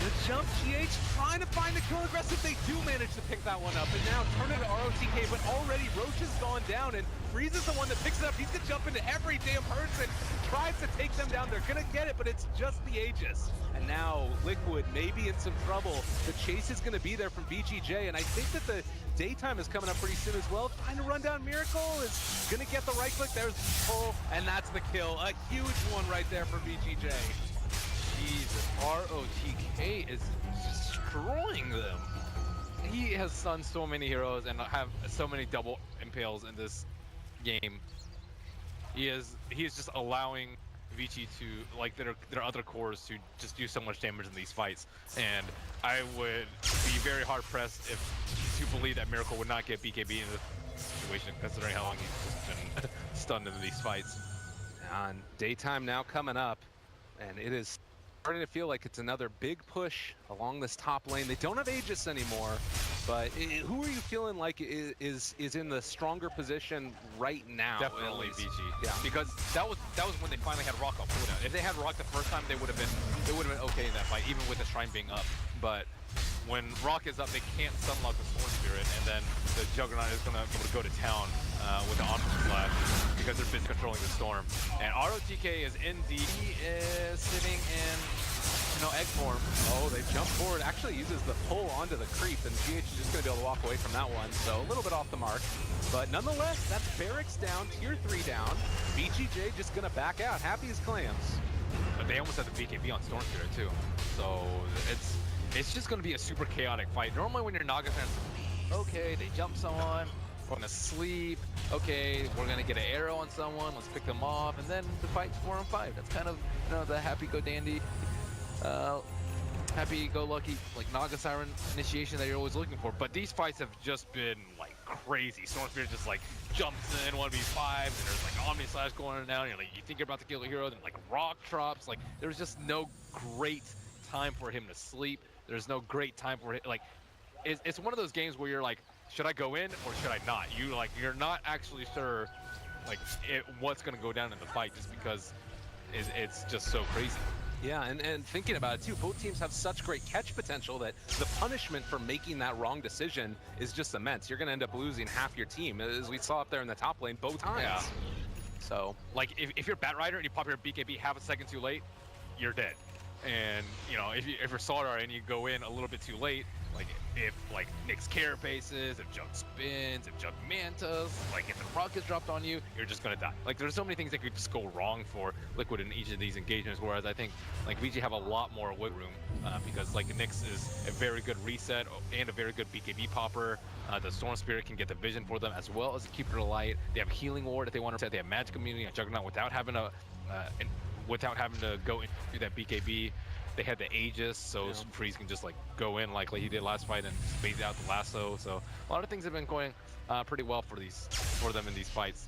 the jump, GH trying to find the kill aggressive. They do manage to pick that one up, and now turn it to ROTK, but already Roach has gone down, and Freeze is the one that picks it up. He's gonna jump into every damn person, tries to take them down. They're gonna get it, but it's just the Aegis. And now Liquid may be in some trouble. The chase is gonna be there from VG.J, and I think that the daytime is coming up pretty soon as well. Trying to run down Miracle, is gonna get the right click. There's the pull, and that's the kill. A huge one right there for VG.J. Jesus, ROTK is destroying them. He has stunned so many heroes and have so many double impales in this game. He is just allowing VG to, like, their other cores to just do so much damage in these fights. And I would be very hard pressed to believe that Miracle would not get BKB in this situation, considering how long he's just been stunned in these fights. And daytime now coming up, and it is starting to feel like it's another big push along this top lane. They don't have Aegis anymore, but who are you feeling like is in the stronger position right now? Definitely VG. Yeah, because that was when they finally had Rock on cooldown. If they had Rock the first time, they would have been okay in that fight, even with the Shrine being up. But when Rock is up, they can't stunlock the Storm Spirit, and then the Juggernaut is going to be able to go to town with the Omni Slash because they're busy controlling the Storm. And ROTK is indeed sitting in, egg form. Oh, they jump forward. Actually uses the pull onto the creep, and GH is just going to be able to walk away from that one. So a little bit off the mark. But nonetheless, that's Barracks down, tier 3 down. VG.J just going to back out. Happy as clams. But they almost had the BKB on Storm Spirit too. So it's just going to be a super chaotic fight. Normally when you're Naga fans, okay, they jump someone, we're going to sleep, okay, we're going to get an arrow on someone, let's pick them off, and then the fight's 4 on 5. That's kind of, the happy-go-dandy, happy-go-lucky, like, Naga Siren initiation that you're always looking for. But these fights have just been, like, crazy. Storm Spirit just, like, jumps in 1v5, and there's, like, Omni Slash going on and down, you think you're about to kill a hero, then, like, Rock drops, like, there's just no great time for him to sleep. There's no great time for it. Like, it's one of those games where you're like, should I go in or should I not? You're not actually sure, like, what's gonna go down in the fight just because it's just so crazy. Yeah, and thinking about it too, both teams have such great catch potential that the punishment for making that wrong decision is just immense. You're gonna end up losing half your team, as we saw up there in the top lane both times. Yeah. So, like, if you're Batrider and you pop your BKB half a second too late, you're dead. And, you know, if you're StarLadder and you go in a little bit too late, like, if, like, Nick's carapaces, if Jug spins, if Jug mantas, like, if the rock is dropped on you, you're just gonna die. Like, there's so many things that could just go wrong for Liquid in each of these engagements, whereas I think, like, VG have a lot more wiggle room, because, like, Nyx is a very good reset and a very good BKB popper. The Storm Spirit can get the vision for them, as well as the Keeper of the Light. They have Healing Ward if they want to set. They have Magic Immunity on Juggernaut without having to go into that BKB. They had the Aegis, so Freeze can just like go in like he did last fight and phase out the lasso. So a lot of things have been going pretty well for them in these fights.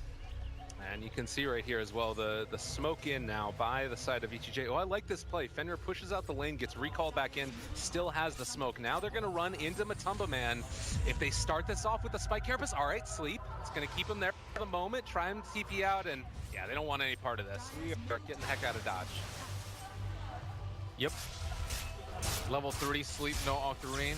And you can see right here as well the smoke in now by the side of VG.J. Oh, I like this play. Fenrir pushes out the lane, gets recalled back in, still has the smoke. Now they're going to run into Matumba Man. If they start this off with the Spike Carapace, all right, sleep. It's going to keep him there for the moment. Try and TP out, and yeah, they don't want any part of this. We are getting the heck out of dodge. Yep. Level 3 sleep, no Octarine.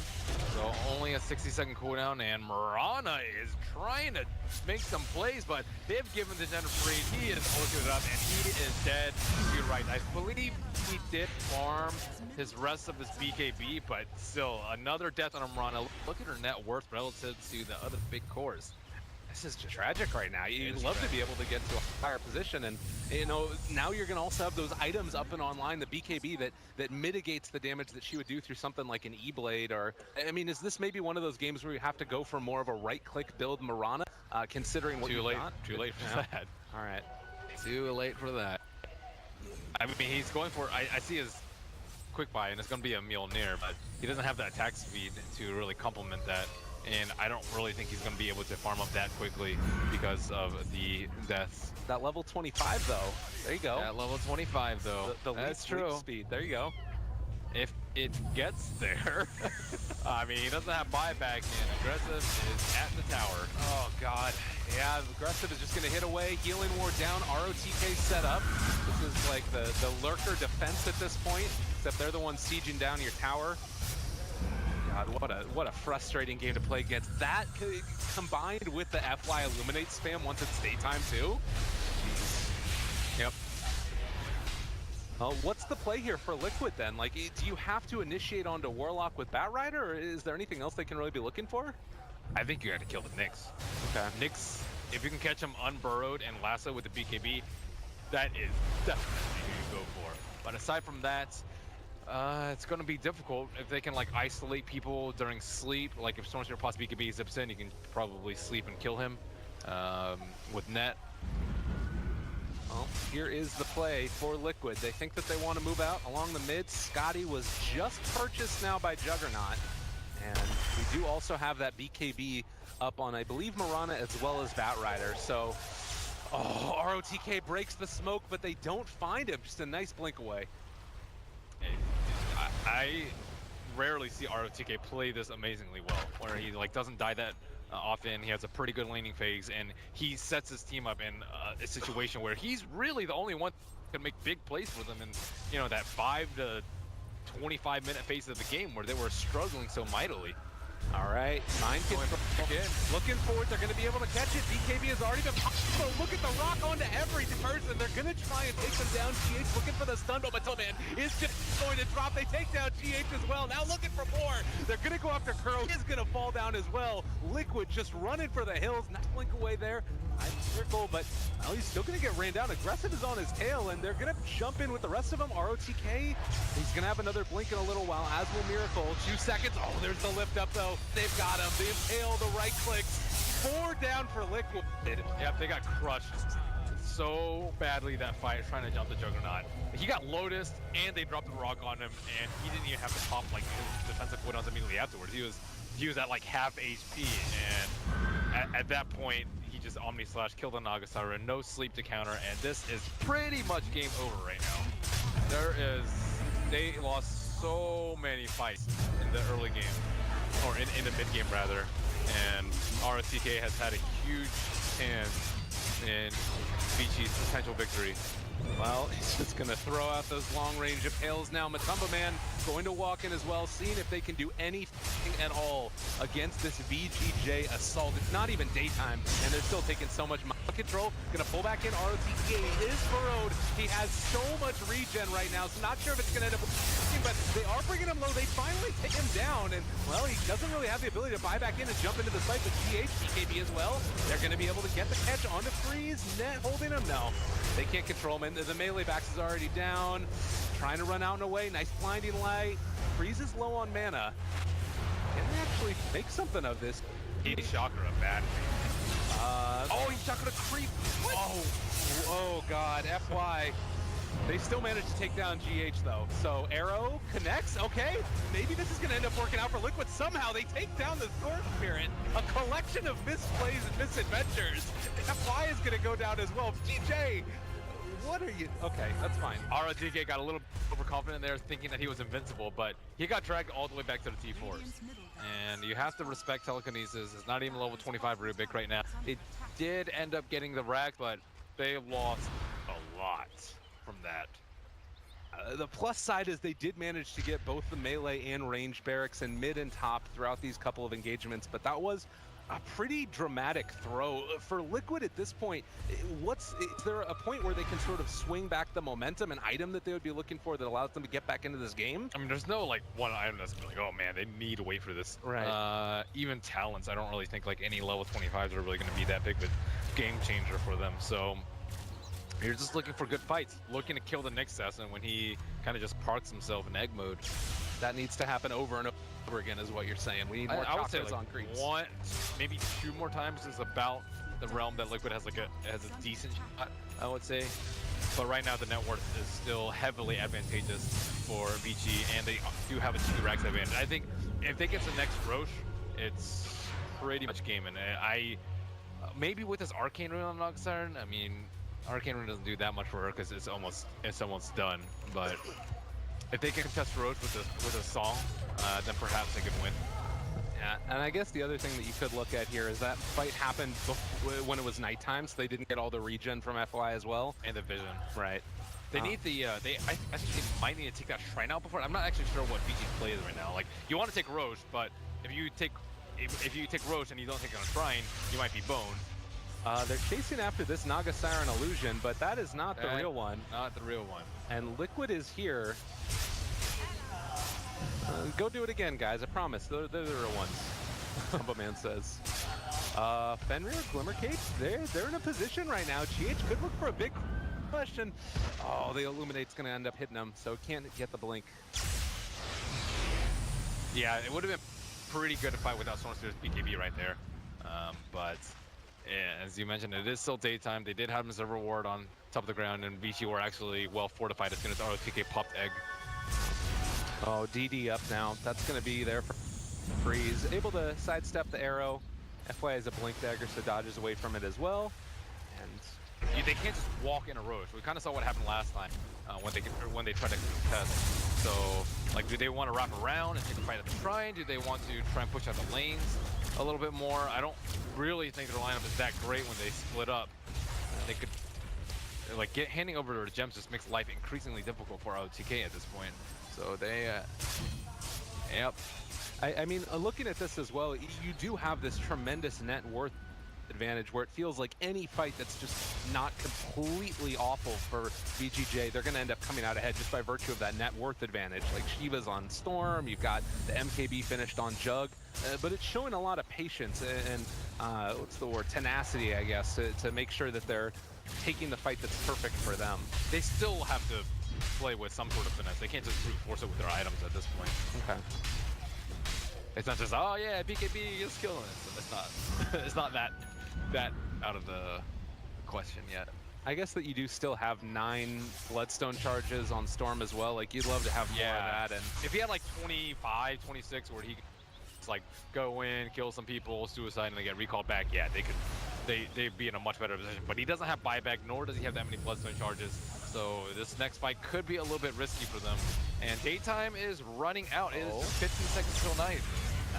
So only a 60-second cooldown, and Mirana is trying to make some plays, but they've given the Gen free. He is ulted up, and he is dead. You're right. I believe he did farm his rest of his BKB, but still, another death on Mirana. Look at her net worth relative to the other big cores. This is just tragic right now. You'd love to be able to get to a higher position, and you know, now you're gonna also have those items up and online, the BKB that mitigates the damage that she would do through something like an E-Blade, or I mean, is this maybe one of those games where you have to go for more of a right-click build Mirana, considering what Too you late. got? Too late for that. All right. Too late for that. I mean, he's going for. I see his quick buy, and it's gonna be a Mjolnir, but he doesn't have the attack speed to really complement that. And I don't really think he's going to be able to farm up that quickly because of the deaths. That level 25 though. There you go. That level 25 though. That's true. Speed. There you go. If it gets there. I mean, he doesn't have buyback, and Aggressive is at the tower. Oh god. Yeah, Aggressive is just going to hit away. Healing Ward down. ROTK set up. This is like the lurker defense at this point, except they're the ones sieging down your tower. God, what a frustrating game to play against. That combined with the FY Illuminate spam once it's daytime too. Jeez. Yep. Well, what's the play here for Liquid then? Like, do you have to initiate onto Warlock with Batrider, or is there anything else they can really be looking for? I think you have to kill the Nyx. Okay. Nyx, if you can catch him unburrowed and lasso with the BKB, that is definitely who you go for. But aside from that, it's going to be difficult if they can like isolate people during sleep. Like if Storm Spirit plus BKB zips in, you can probably sleep and kill him with net. Well, here is the play for Liquid. They think that they want to move out along the mid. Scotty was just purchased now by Juggernaut. And we do also have that BKB up on, I believe, Mirana as well as Batrider. So, oh, ROTK breaks the smoke, but they don't find him. Just a nice blink away. I rarely see ROTK play this amazingly well, where he like doesn't die that often. He has a pretty good laning phase, and he sets his team up in a situation where he's really the only one who can make big plays for them in, you know, that 5 to 25 minute phase of the game where they were struggling so mightily. All right, Mind Control again. Looking forward, they're going to be able to catch it. BKB has already been popped, so look at the rock onto every person. They're going to try and take them down. GH looking for the stun, but Matumba is just going to drop. They take down GH as well. Now looking for more. They're going to go after Kuro. He's going to fall down as well. Liquid just running for the hills. Nice blink away there. Nice circle, but well, he's still going to get ran down. Aggressive is on his tail, and they're going to jump in with the rest of them. ROTK, he's going to have another blink in a little while, as will Miracle. 2 seconds. Oh, there's the lift up, though. They've got him. They impale the right clicks. 4 down for Liquid. Yep, they got crushed so badly that fight trying to jump the Juggernaut. He got Lotused, and they dropped the rock on him, and he didn't even have to pop like his defensive cooldowns immediately afterwards. He was at like half HP, and at that point, he just Omni Slash, killed the Nagasara, no sleep to counter, and this is pretty much game over right now. They lost so many fights in the early game, or in the mid game rather, and ROTK has had a huge hand in VG's potential victory. Well, he's just going to throw out those long-range impales now. Matumba Man going to walk in as well, seeing if they can do anything at all against this VG.J assault. It's not even daytime, and they're still taking so much control. Going to pull back in. ROTK is burrowed. He has so much regen right now, so not sure if it's going to end up working, but they are bringing him low. They finally take him down, and, well, he doesn't really have the ability to buy back in and jump into the fight with GH, BKB as well. They're going to be able to get the catch onto Freeze. Net holding him. No, they can't control him. The melee backs is already down. Trying to run out and away. Nice blinding light. Freeze is low on mana. Can they actually make something of this? He's Shocker a bad oh, he's Shocker to creep. What? Oh God, FY. They still managed to take down GH though. So Arrow connects, okay. Maybe this is gonna end up working out for Liquid. Somehow they take down the Storm Spirit. A collection of misplays and misadventures. FY is gonna go down as well. VG.J, what are you? Okay, that's fine. ROTK got a little overconfident there, thinking that he was invincible, but he got dragged all the way back to the T4s. And you have to respect telekinesis. It's not even level 25 Rubik right now. It did end up getting the rack, but they lost a lot from that. The plus side is they did manage to get both the melee and range barracks and mid and top throughout these couple of engagements, but that was a pretty dramatic throw. For Liquid at this point, is there a point where they can sort of swing back the momentum, an item that they would be looking for that allows them to get back into this game? I mean, there's no like one item that's like, oh man, they need to wait for this. Right. Even talents, I don't really think like any level 25s are really going to be that big of a game changer for them. So you're just looking for good fights, looking to kill the next assassin when he kind of just parks himself in egg mode. That needs to happen over and over again is what you're saying. We need more I would say chocolates like on creeps. one, maybe two more times is about the realm that Liquid has like has a decent shot, I would say. But right now the net worth is still heavily advantageous for VG, and they do have a 2 racks advantage. I think if they get to the next Roche, it's pretty much game. And maybe with this Arcane Rune on Noxiron, I mean, Arcane Rune doesn't do that much for her because it's almost done. But if they can contest Roche with a song, then perhaps they could win. Yeah, and I guess the other thing that you could look at here is that fight happened when it was nighttime, so they didn't get all the regen from FY as well. And the vision. Right. They need the, I think they might need to take that Shrine out before. I'm not actually sure what VG plays right now. Like, you want to take Roche, but if you take Roche and you don't take on a Shrine, you might be boned. They're chasing after this Naga Siren illusion, but that is not the real one. Not the real one. And Liquid is here. Go do it again, guys. I promise. They're the real ones. Humble Man says. Fenrir, Glimmercake, they're in a position right now. GH could look for a big question. Oh, the Illuminate's going to end up hitting him, so can't get the blink. Yeah, it would have been pretty good to fight without StarSeries BKB right there. But yeah, as you mentioned, it is still daytime. They did have him as a reward on top of the ground, and VG were actually well fortified as soon as ROTK popped egg. Oh, DD up now. That's going to be there for Freeze. Able to sidestep the arrow. FY has a blink dagger, so dodges away from it as well. And they can't just walk in a Roche. We kind of saw what happened last time when they tried to contest. So, like, do they want to wrap around and take a fight at the Shrine? Do they want to try and push out the lanes a little bit more? I don't really think their lineup is that great when they split up. They could, like, handing over their gems just makes life increasingly difficult for OTK at this point. So they, yep. I mean, looking at this as well, you do have this tremendous net worth advantage where it feels like any fight that's just not completely awful for VG.J, they're going to end up coming out ahead just by virtue of that net worth advantage. Like Shiva's on Storm, you've got the MKB finished on Jug, but it's showing a lot of patience and what's the word, tenacity, I guess, to make sure that they're taking the fight that's perfect for them. They still have to play with some sort of finesse. They can't just brute force it with their items at this point. Okay. It's not just, oh yeah, BKB is killing it. So it's not that out of the question yet. I guess that you do still have 9 Bloodstone charges on Storm as well. Like, you'd love to have more of that. And if he had like 25, 26, where he could just, like, go in, kill some people, suicide, and they get recalled back, yeah, they'd be in a much better position. But he doesn't have buyback, nor does he have that many Bloodstone charges. So this next fight could be a little bit risky for them. And daytime is running out. It is 15 seconds till night.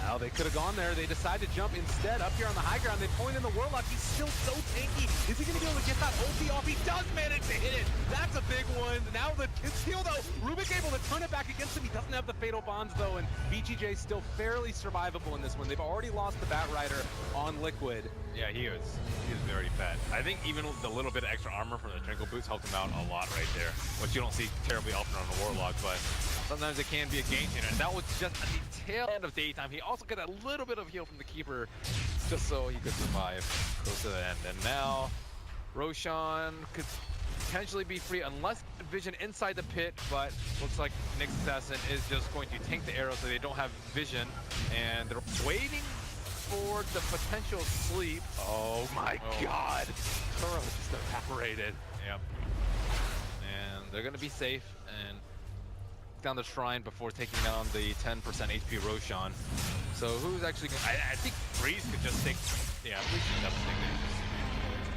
Now they could have gone there. They decide to jump instead up here on the high ground. They point in the Warlock. He's still so tanky. Is he going to be able to get that ulti off? He does manage to hit it. That's a big one. Now the steal though. Rubik able to turn it back against him. He doesn't have the fatal bonds though, and VG.J still fairly survivable in this one. They've already lost the Bat Rider on Liquid. Yeah, he was very fat. I think even the little bit of extra armor from the Trinkle Boots helped him out a lot right there, which you don't see terribly often on the Warlock, but sometimes it can be a game changer. And that was just at the tail end of daytime. He also got a little bit of heal from the Keeper just so he could survive close to the end. And now Roshan could potentially be free unless vision inside the pit, but looks like Nyx Assassin is just going to tank the arrow so they don't have vision, and they're waiting for the potential sleep. Oh my god! Kuro just evaporated. Yep. And they're gonna be safe and down the shrine before taking down the 10% HP Roshan. So who's actually gonna, I think Freeze could just take, yeah, Freeze should definitely take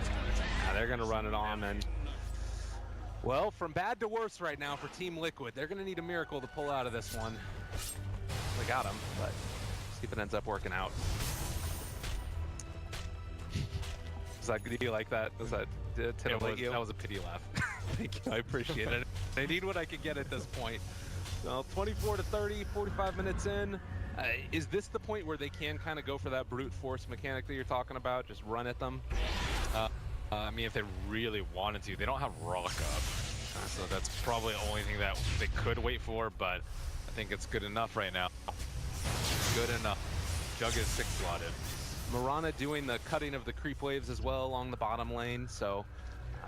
it. Yeah, they're gonna run it on, and well, from bad to worse right now for Team Liquid. They're gonna need a miracle to pull out of this one. They got him, but see if it ends up working out. Do you like that? Was that titillate you? That was a pity laugh. Thank you, I appreciate it. I need what I can get at this point. Well, 24 to 30, 45 minutes in. Is this the point where they can kind of go for that brute force mechanic that you're talking about? Just run at them? I mean, if they really wanted to, they don't have Rock up. So that's probably the only thing that they could wait for, but I think it's good enough right now. Good enough. Jug is 6-slotted. Mirana doing the cutting of the creep waves as well along the bottom lane, so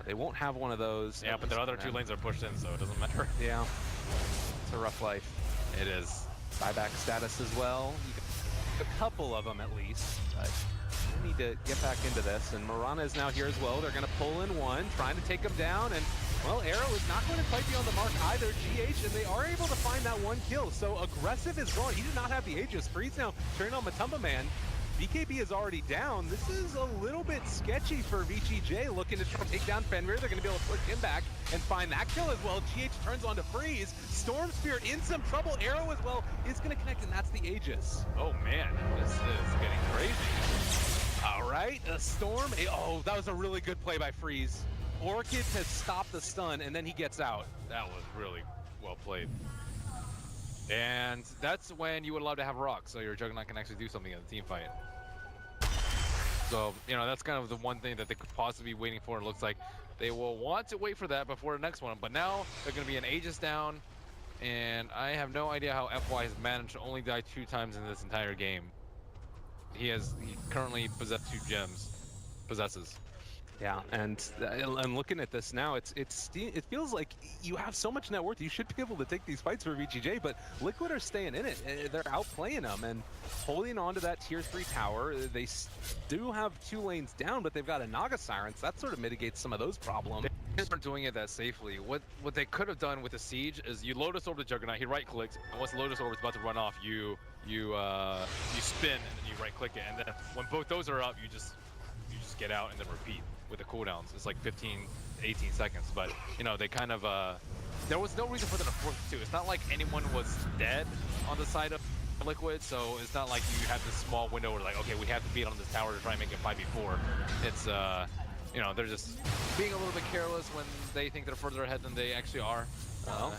they won't have one of those. Yeah, but their other 2 lanes are pushed in, so it doesn't matter. Yeah, it's a rough life. It is. Buyback status as well. A couple of them at least, but we need to get back into this. And Mirana is now here as well. They're going to pull in one, trying to take him down, and well, Arrow is not going to quite be on the mark either, GH, and they are able to find that one kill. So aggressive is wrong. He did not have the Aegis. Freeze now turning on Matumba Man. BKB is already down. This is a little bit sketchy for VG.J looking to try to take down Fenrir. They're going to be able to push him back and find that kill as well. GH turns on to Freeze. Storm Spirit in some trouble. Arrow as well is going to connect, and that's the Aegis. Oh man, this is getting crazy. All right, a Storm. Oh, that was a really good play by Freeze. Orchid has stopped the stun, and then he gets out. That was really well played. And that's when you would love to have Rock, so your Juggernaut can actually do something in the team fight. So, you know, that's kind of the one thing that they could possibly be waiting for. It looks like they will want to wait for that before the next one. But now they're going to be an Aegis down, and I have no idea how FY has managed to only die 2 times in this entire game. He currently possesses. Yeah, and I'm looking at this now. It feels like you have so much net worth. You should be able to take these fights for VG.J, but Liquid are staying in it. They're outplaying them and holding on to that tier 3 tower. They do have 2 lanes down, but they've got a Naga Siren, so that sort of mitigates some of those problems. They aren't doing it that safely. What they could have done with the siege is you Lotus Orb the Juggernaut. He right clicks, and once the Lotus Orb is about to run off, you spin and then you right click it, and then when both those are up, you just get out and then repeat. With the cooldowns, it's like 15, 18 seconds, but you know, they kind of there was no reason for them to force it too. It's not like anyone was dead on the side of Liquid, so it's not like you have this small window where like, okay, we have to beat on this tower to try and make it 5v4. It's you know, they're just being a little bit careless when they think they're further ahead than they actually are. Well,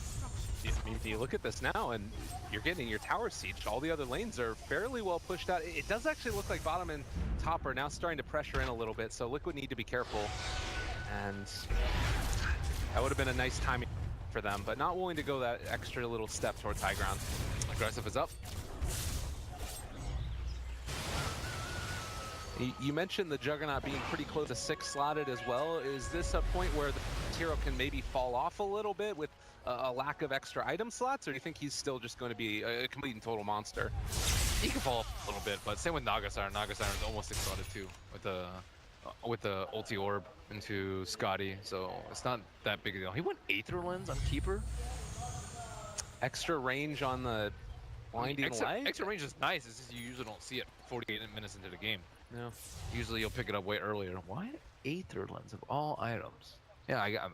you look at this now and you're getting your tower siege. All the other lanes are fairly well pushed out. It does actually look like bottom and top are now starting to pressure in a little bit, so Liquid need to be careful. And that would have been a nice timing for them, but not willing to go that extra little step towards high ground. Aggressive is up. You mentioned the Juggernaut being pretty close to 6-slotted as well. Is this a point where the hero can maybe fall off a little bit with a lack of extra item slots, or do you think he's still just going to be a complete and total monster? He can fall off a little bit, but same with Naga Siren. Naga Siren's almost 6-slotted too with the ulti orb into Scotty, so it's not that big a deal. He went Aether Lens on Keeper. Extra range on the blinding light? Extra range is nice, it's just you usually don't see it 48 minutes into the game. No. Usually you'll pick it up way earlier. Why Aether Lens of all items? Yeah,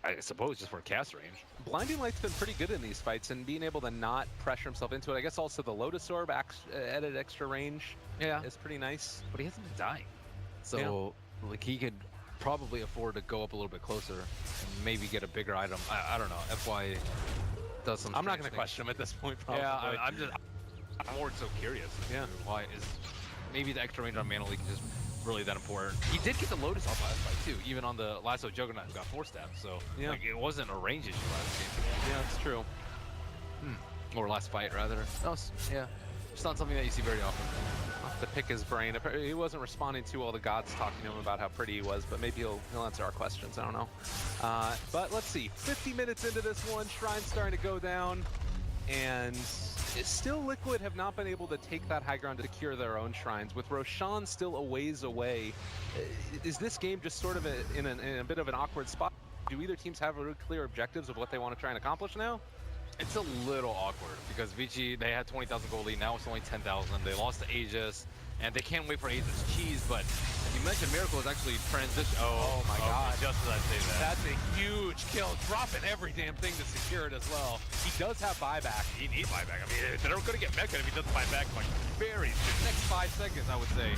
I suppose just for cast range. Blinding Light's been pretty good in these fights, and being able to not pressure himself into it. I guess also the Lotus Orb added extra range. Yeah, is pretty nice. but he hasn't been dying, so like he could probably afford to go up a little bit closer and maybe get a bigger item. I don't know. FY does some. I'm not going strange to question him at this point. things. Probably. Yeah, I'm more so curious. Yeah. Why is maybe the extra range on Mana Leak is just really that important? He did get the Lotus off last fight too, even on the Lasso Juggernaut who got 4 stabs. So like it wasn't a range issue last game. Yeah, it's true. Or last fight rather. Yeah. It's not something that you see very often. I'll have to pick his brain. He wasn't responding to all the gods talking to him about how pretty he was, but maybe he'll answer our questions. I don't know. But let's see. 50 minutes into this one, Shrine's starting to go down, and still Liquid have not been able to take that high ground to secure their own shrines. With Roshan still a ways away, is this game just sort of in a bit of an awkward spot? Do either teams have really clear objectives of what they want to try and accomplish now? It's a little awkward because VG, they had 20,000 gold lead, now it's only 10,000. They lost to Aegis, and they can't wait for Aegis cheese, but you mentioned Miracle is actually transition. Oh my god. Just as I say that. That's a huge kill, dropping every damn thing to secure it as well. He does have buyback. He needs buyback. I mean, they're going to get mecca if he doesn't buy back like very soon. Next 5 seconds, I would say.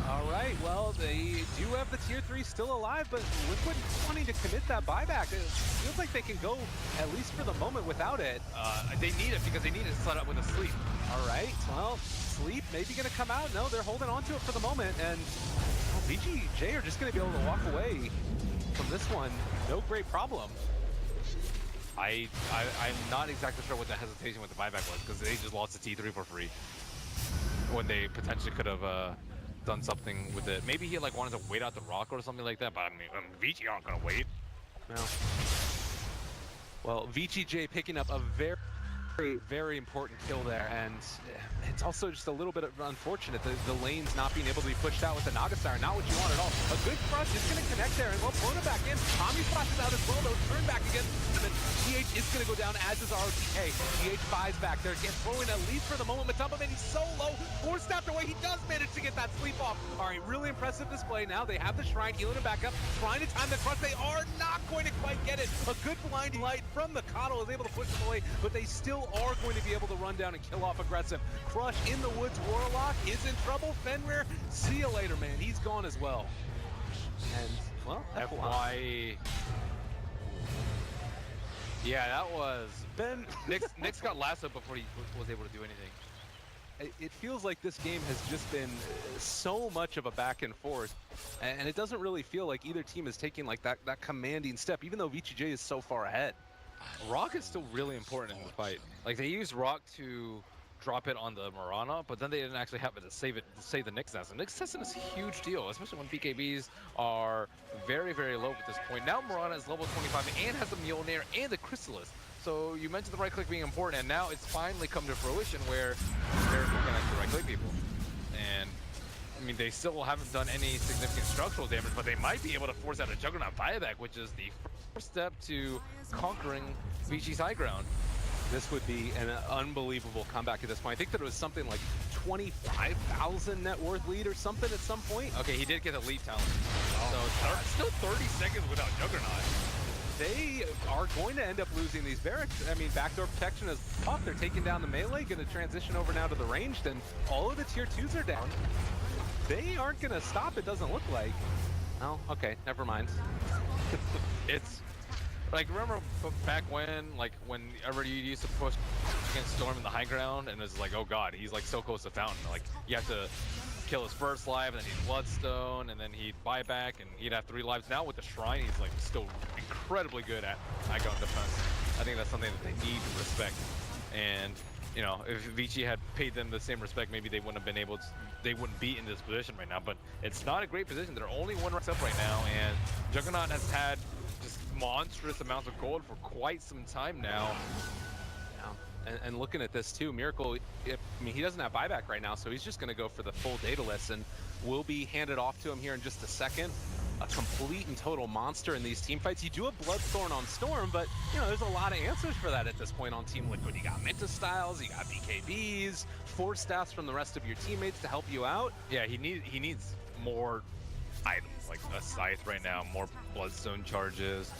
All right, well, they do have the tier 3 still alive, but Liquid wanting to commit that buyback. It feels like they can go, at least for the moment, without it. They need it because they need it set up with a sleep. All right, well, sleep maybe going to come out. No, they're holding on to it for the moment, and VG.J are just going to be able to walk away from this one. No great problem. I'm not exactly sure what the hesitation with the buyback was because they just lost the T3 for free when they potentially could have done something with it. Maybe he like wanted to wait out the rock or something like that, but I mean, VG aren't going to wait. No. Well, VG.J picking up a very important kill there, and it's also just a little bit unfortunate the lanes not being able to be pushed out with the Naga Siren. Not what you want at all. A good crush is going to connect there, and well, thrown it back in. Tommy splashes out as well, though. Turn back again. And then GH is going to go down, as is ROTK. GH buys back there, gets throwing at least for the moment. Matumba, he's so low. 4 stabbed away. He does manage to get that sleep off. All right, really impressive display. Now they have the Shrine healing him back up, trying to time the crush. They are not going to quite get it. A good blinding light from the Coddle is able to push them away, but they still are going to be able to run down and kill off aggressive. Crush in the woods. Warlock is in trouble. Fenrir, see you later, man. He's gone as well. And, well, FY. Yeah, that was... Ben... Nyx got lassoed before he was able to do anything. It feels like this game has just been so much of a back and forth, and it doesn't really feel like either team is taking like that commanding step, even though VG.J is so far ahead. Rock is still really important in the fight. Like, they used Rock to drop it on the Mirana, but then they didn't actually have it to save the Nyx Nest. And Nyx Nest is a huge deal, especially when BKBs are very, very low at this point. Now Mirana is level 25 and has the Mjolnir and the Chrysalis. So you mentioned the right click being important, and now it's finally come to fruition where they're going to actually right click people. And I mean, they still haven't done any significant structural damage, but they might be able to force out a Juggernaut buyback, which is the first step to conquering VG's high ground. This would be an unbelievable comeback at this point. I think that it was something like 25,000 net worth lead or something at some point. Okay, he did get a lead talent. So still 30 seconds without Juggernaut. They are going to end up losing these barracks. I mean, backdoor protection is up. They're taking down the melee, going to transition over now to the ranged, and all of the tier 2s are down. They aren't going to stop, it doesn't look like. Oh, okay, never mind. It's like, remember back when, like, whenever you used to push against Storm in the high ground, and it's like, oh god, he's like so close to Fountain. Like, you have to kill his first life, and then he'd Bloodstone, and then he'd buy back, and he'd have 3 lives. Now with the Shrine, he's like still incredibly good at high ground defense. I think that's something that they need to respect. And you know, if VG had paid them the same respect, maybe they wouldn't have been able to, they wouldn't be in this position right now. But it's not a great position. They're only 1 rank up right now, and Juggernaut has had just monstrous amounts of gold for quite some time now. And looking at this too, Miracle, I mean, he doesn't have buyback right now, so he's just going to go for the full data list, and will be handed off to him here in just a second. A complete and total monster in these team fights. You do have Bloodthorn on Storm, but you know, there's a lot of answers for that at this point on Team Liquid. You got Menta Styles, you got BKBs, Force Staffs from the rest of your teammates to help you out. Yeah, he needs more items, like a Scythe right now, more Bloodstone charges.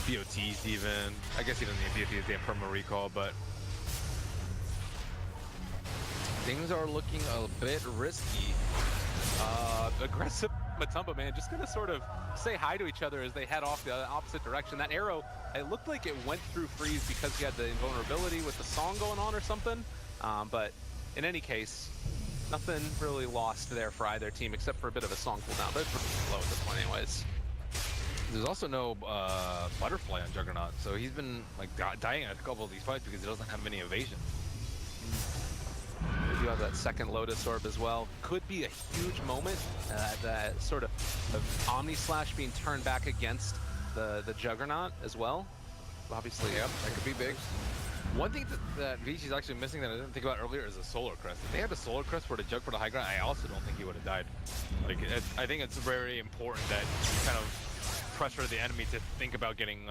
BOTs even. I guess he doesn't need BOTs, they have perma recall, but things are looking a bit risky. Aggressive Matumba, man, just gonna sort of say hi to each other as they head off the opposite direction. That arrow, it looked like it went through Freeze because he had the invulnerability with the song going on or something. But in any case, nothing really lost there for either team except for a bit of a song cooldown. They're pretty low at this point anyways. There's also no Butterfly on Juggernaut, so he's been like dying at a couple of these fights because he doesn't have many evasion. We do have that second Lotus Orb as well. Could be a huge moment, that sort of Omni Slash being turned back against the Juggernaut as well. Obviously, yeah, that could be big. One thing that VG is actually missing that I didn't think about earlier is a Solar Crest. If they had a Solar Crest for the Jug for the high ground, I also don't think he would have died. Like, I think it's very important that you kind of pressure the enemy to think about getting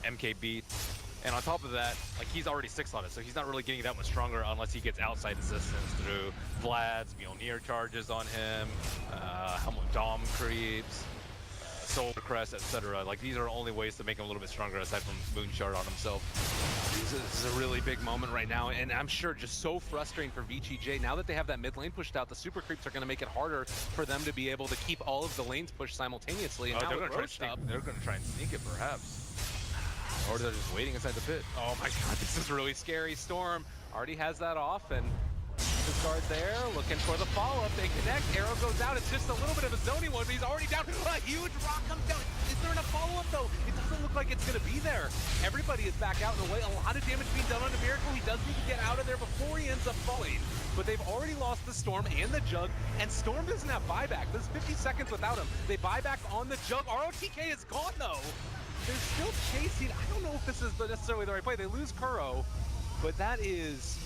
MK beat. And on top of that, like, he's already 6-slotted, so he's not really getting that much stronger unless he gets outside assistance through Vlad's, Mjolnir charges on him, Helmut Dom creeps, Solar Crest, etc. Like, these are only ways to make him a little bit stronger aside from Moonshard on himself. This is a really big moment right now, and I'm sure just so frustrating for VG.J. Now that they have that mid lane pushed out, the super creeps are going to make it harder for them to be able to keep all of the lanes pushed simultaneously. And now they're going to try and sneak it, perhaps. Or they're just waiting inside the pit. Oh my god, this is really scary. Storm already has that off, and his guard there, looking for the follow-up. They connect, arrow goes out. It's just a little bit of a zoning one, but he's already down. A huge rock comes down. Is there enough follow-up, though? It doesn't look like it's going to be there. Everybody is back out in the way. A lot of damage being done on the Miracle. He does need to get out of there before he ends up falling. But they've already lost the Storm and the Jug, and Storm doesn't have buyback. There's 50 seconds without him. They buy back on the Jug. ROTK is gone, though. They're still chasing. I don't know if this is necessarily the right play. They lose Kuro, but that is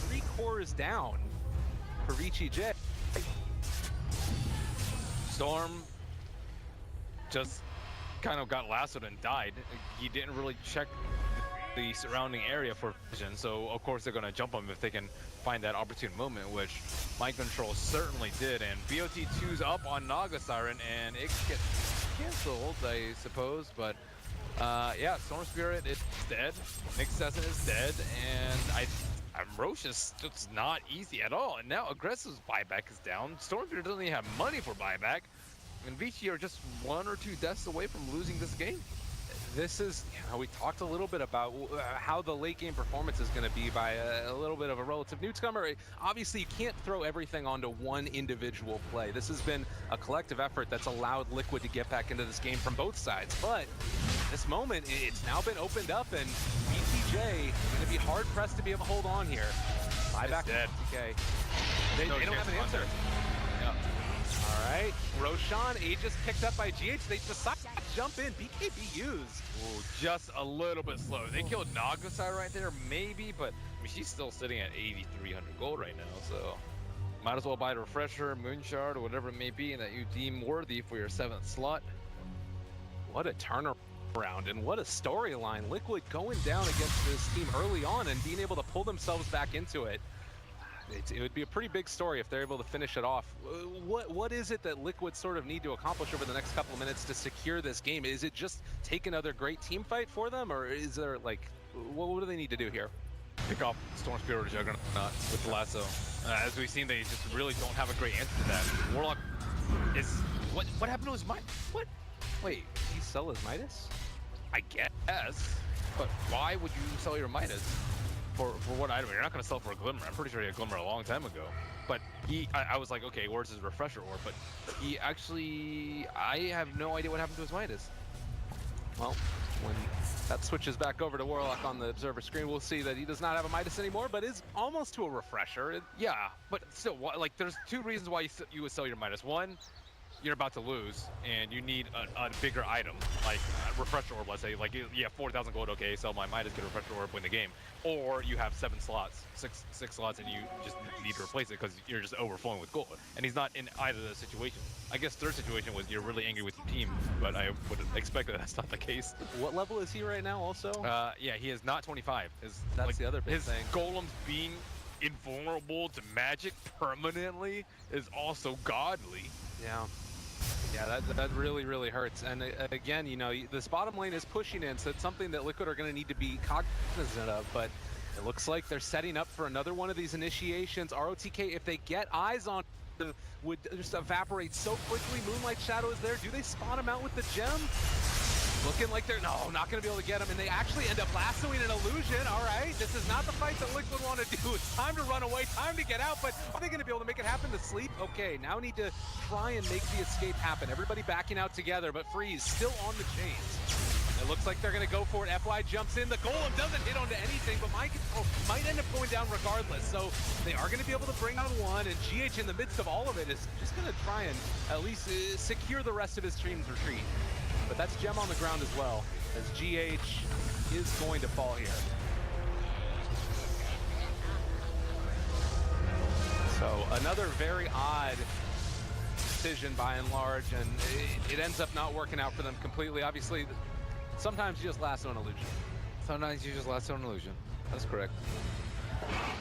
3 cores down for VG.J. Storm just kind of got lassoed and died. He didn't really check the surrounding area for vision, so of course they're going to jump him if they can find that opportune moment, which Mind Control certainly did. And BOT2's up on Naga Siren, and it gets canceled, I suppose, but yeah, Storm Spirit is dead, Nick Sesson is dead, and Roche is just not easy at all. And now Aggressive's buyback is down. Storm Spirit doesn't even have money for buyback, and VG are just 1 or 2 deaths away from losing this game. This is, we talked a little bit about how the late game performance is going to be by a little bit of a relative newcomer. Obviously, you can't throw everything onto one individual play. This has been a collective effort that's allowed Liquid to get back into this game from both sides. But this moment, it's now been opened up, and BTJ going to be hard pressed to be able to hold on here. Buyback dead. BTK. They don't have an answer. Yeah. All right, Roshan, Aegis picked up by GH. They decide to jump in. BKB used. Ooh, just a little bit slow. They killed Nagasai right there, maybe, but I mean, she's still sitting at 8,300 gold right now, so might as well buy a refresher, Moonshard, or whatever it may be, and that you deem worthy for your 7th slot. What a turnaround, and what a storyline. Liquid going down against this team early on and being able to pull themselves back into it. It would be a pretty big story if they're able to finish it off. What is it that Liquid sort of need to accomplish over the next couple of minutes to secure this game? Is it just take another great team fight for them, or is there, like, what do they need to do here? Pick off Storm Spirit or Juggernaut with the lasso. As we've seen, they just really don't have a great answer to that. Warlock is... What happened to his Midas? What? Wait, did he sell his Midas? I guess. But why would you sell your Midas? For what item? You're not going to sell for a Glimmer. I'm pretty sure he had Glimmer a long time ago. But I was like, okay, where's his Refresher Orb? But he actually, I have no idea what happened to his Midas. Well, when that switches back over to Warlock on the observer screen, we'll see that he does not have a Midas anymore, but is almost to a Refresher. Yeah, but still, like, there's 2 reasons why you would sell your Midas. One, you're about to lose, and you need a bigger item, like a Refresher Orb, let's say. Like, you have 4,000 gold, okay, sell my Midas, get a Refresher Orb, win the game. Or you have 7 slots, six slots, and you just need to replace it because you're just overflowing with gold. And he's not in either of those situations. I guess third situation was you're really angry with your team, but I would expect that that's not the case. What level is he right now also? Yeah, he is not 25. That's like, the other big his thing. golems being invulnerable to magic permanently is also godly. Yeah. Yeah, that really, really hurts. And again, you know, this bottom lane is pushing in, so it's something that Liquid are going to need to be cognizant of. But it looks like they're setting up for another one of these initiations. ROTK, if they get eyes on them, would just evaporate so quickly. Moonlight Shadow is there. Do they spawn him out with the gem? Looking like they're, no, not going to be able to get him. And they actually end up lassoing an illusion. All right, this is not the fight that Liquid want to do. It's time to run away, time to get out. But are they going to be able to make it happen to sleep? Okay, now need to try and make the escape happen. Everybody backing out together, but Freeze still on the chains. It looks like they're going to go for it. FY jumps in. The golem doesn't hit onto anything, but might end up going down regardless. So they are going to be able to bring on one, and GH in the midst of all of it is just going to try and at least secure the rest of his team's retreat. But that's Gem on the ground as well, as GH is going to fall here. So another very odd decision by and large, and it ends up not working out for them completely. Obviously, sometimes you just lasso an illusion. Sometimes you just lasso an illusion. That's correct.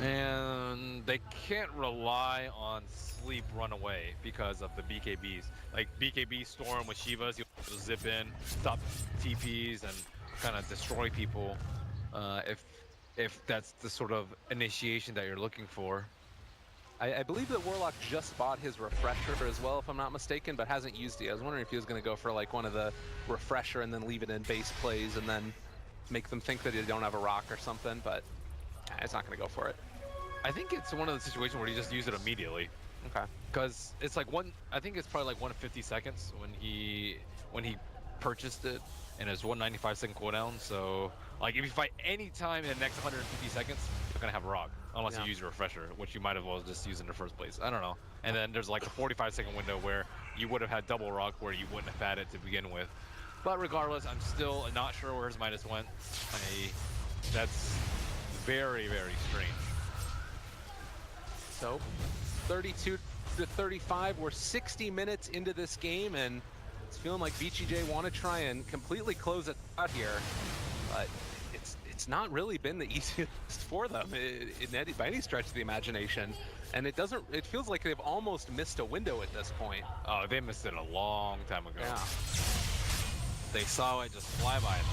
And they can't rely on sleep run away because of the BKBs. Like BKB Storm with Shivas, you'll zip in, stop TPs, and kind of destroy people if that's the sort of initiation that you're looking for. I believe that Warlock just bought his refresher as well, if I'm not mistaken, but hasn't used it. I was wondering if he was going to go for like one of the refresher and then leave it in base plays and then make them think that they don't have a rock or something, but it's not going to go for it. I think it's one of the situations where you just use it immediately. Okay. Because it's like I think it's probably like 150 seconds when he purchased it, and it's 195-second cooldown. So like if you fight any time in the next 150 seconds, you're gonna have a rock unless you use your refresher, which you might as well just use in the first place. I don't know. And then there's like a 45-second window where you would have had double rock where you wouldn't have had it to begin with. But regardless, I'm still not sure where his Midas went. That's very, very strange. So 32 to 35, we're 60 minutes into this game, and it's feeling like VG.J want to try and completely close it out here, but it's not really been the easiest for them by any stretch of the imagination, and it feels like they've almost missed a window at this point. Oh, they missed it a long time ago. Yeah. They saw it just fly by them.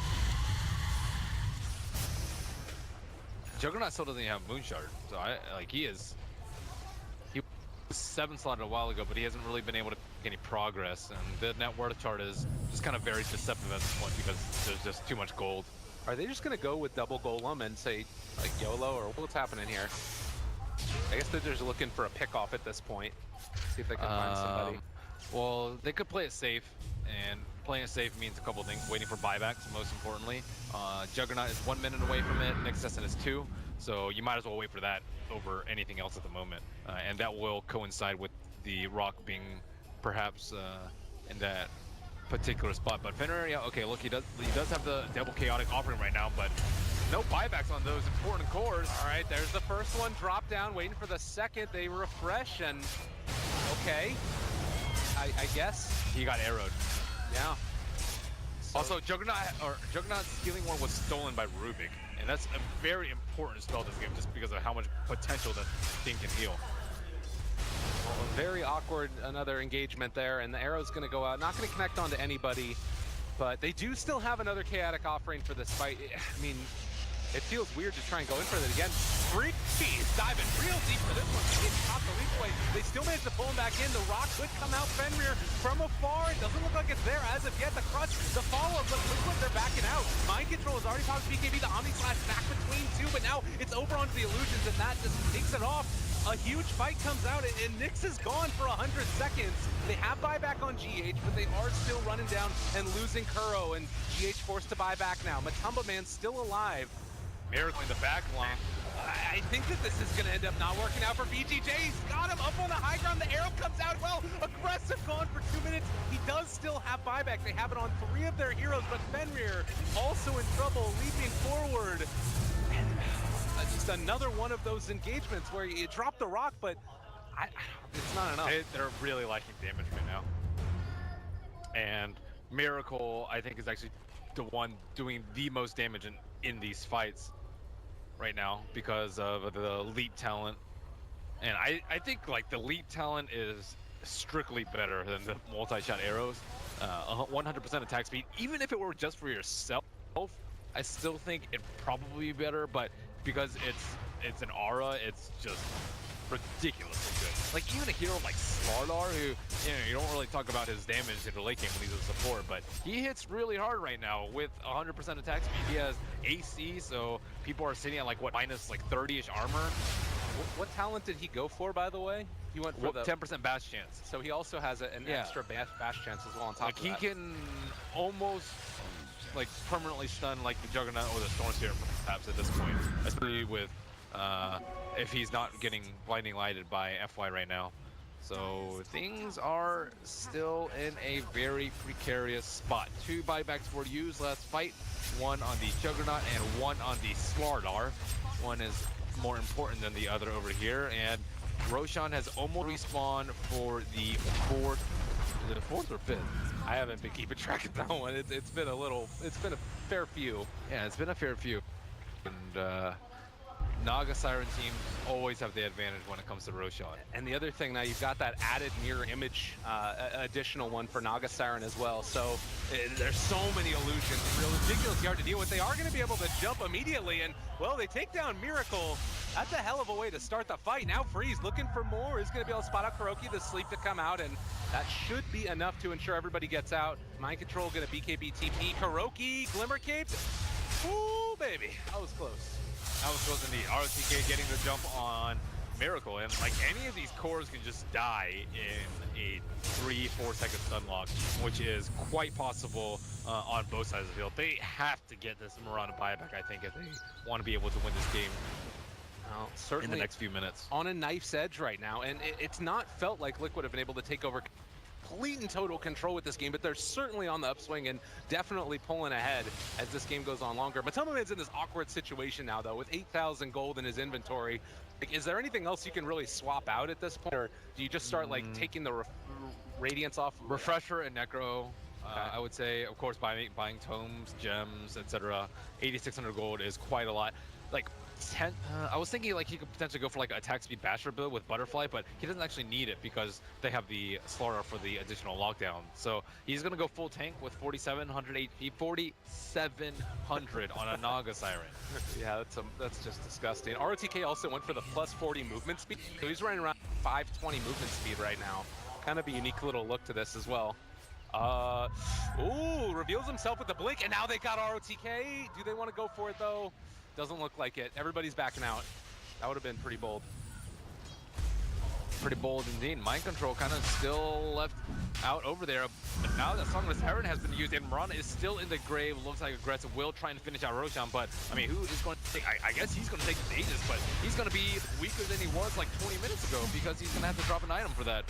Juggernaut still doesn't even have Moonshard, so he was 7 slotted a while ago, but he hasn't really been able to make any progress, and the net worth chart is just kind of very deceptive at this point because there's just too much gold. Are they just going to go with double golem and say like YOLO, or what's happening here? I guess they're just looking for a pick off at this point. See if they can find somebody. Well, they could play it safe, and playing it safe means a couple things. Waiting for buybacks, most importantly. Juggernaut is 1 minute away from it. Next Assassin is 2. So you might as well wait for that over anything else at the moment. And that will coincide with the rock being perhaps in that particular spot. But Fenrir, yeah, okay, look, he does have the double chaotic offering right now, but no buybacks on those important cores. All right, there's the first one, drop down, waiting for the second. They refresh, and okay, I guess he got arrowed. Yeah. So, also, Juggernaut's healing ward was stolen by Rubik, and that's a very important spell this game just because of how much potential that thing can heal. Well, very awkward, another engagement there, and the arrow's going to go out. Not going to connect onto anybody, but they do still have another chaotic offering for this fight. I mean, it feels weird to try and go in for that again. Freeze diving real deep for this one. He caught the leap away. They still managed to pull him back in. The rock could come out Fenrir from afar. It doesn't look like it's there as of yet. The crush, the follow-up, but Liquid, they're backing out. Mind Control has already popped BKB. The Omni Slash back between two, but now it's over onto the illusions, and that just takes it off. A huge fight comes out, and Nyx is gone for 100 seconds. They have buyback on GH, but they are still running down and losing Kuro, and GH forced to buy back now. Matumba Man still alive. Miracle in the back line. I think that this is going to end up not working out for VG.J. He's got him up on the high ground. The arrow comes out well. Aggressive gone for 2 minutes. He does still have buyback. They have it on 3 of their heroes, but Fenrir also in trouble, leaping forward. And just another one of those engagements where you drop the rock, but it's not enough. They're really liking damage right now. And Miracle, I think, is actually the one doing the most damage in these fights right now because of the leap talent. And I think like the leap talent is strictly better than the multi-shot arrows. 100% attack speed, even if it were just for yourself, I still think it'd probably be better, but because it's an aura, it's just ridiculously good. Like even a hero like StarLadder, who you don't really talk about his damage in the late game when he's a support, but he hits really hard right now with 100% attack speed. He has AC, so people are sitting at like what, minus like 30ish armor. What talent did he go for, by the way? He went for the 10% bash chance. So he also has an extra bash chance as well on top like of that. He can almost like permanently stun like the Juggernaut or the StarSeries perhaps at this point, especially with if he's not getting blinding lighted by FY right now. So things are still in a very precarious spot. 2 buybacks were used last fight, 1 on the Juggernaut and 1 on the StarLadder. One is more important than the other over here, and Roshan has almost respawned for the 4th. Is it a 4th or 5th? I haven't been keeping track of that one. It's been a fair few. Yeah, it's been a fair few. And Naga Siren teams always have the advantage when it comes to Roshan. And the other thing, now you've got that added mirror image, additional one for Naga Siren as well. So there's so many illusions. It's ridiculously hard to deal with. They are going to be able to jump immediately, and well, they take down Miracle. That's a hell of a way to start the fight. Now Freeze looking for more. He's going to be able to spot out Kuroki, the sleep to come out, and that should be enough to ensure everybody gets out. Mind Control going to BKB TP. Kuroki, Glimmer Cape. Ooh, baby. That was close. That was close indeed. ROTK getting the jump on Miracle, and like any of these cores can just die in a 3-4 second stun lock, which is quite possible on both sides of the field. They have to get this Mirana buyback, I think, if they want to be able to win this game. Well, certainly in the next few minutes. On a knife's edge right now, and it's not felt like Liquid have been able to take over complete and total control with this game, but they're certainly on the upswing and definitely pulling ahead as this game goes on longer. Matomaman's in this awkward situation now, though, with 8,000 gold in his inventory. Like, is there anything else you can really swap out at this point, or do you just start like taking the radiance off? Refresher and Necro. Okay. I would say, of course, buying tomes, gems, etc. 8,600 gold is quite a lot. Like, I was thinking like he could potentially go for like attack speed basher build with Butterfly, but he doesn't actually need it because they have the StarLadder for the additional lockdown. So he's gonna go full tank with 4,700 HP, 4,700 on a Naga Siren. Yeah, that's just disgusting. ROTK also went for the plus 40 movement speed, so he's running around 520 movement speed right now. Kind of a unique little look to this as well. Ooh, reveals himself with the blink, and now they got ROTK. Do they want to go for it though? Doesn't look like it. Everybody's backing out. That would have been pretty bold. Pretty bold indeed. Mind Control kind of still left out over there. But now that Songless Heron has been used, and Mirana is still in the grave. Looks like aggressive will try and finish out Roshan, but I mean, who is going to take? I guess he's going to take the Aegis, but he's going to be weaker than he was like 20 minutes ago because he's going to have to drop an item for that.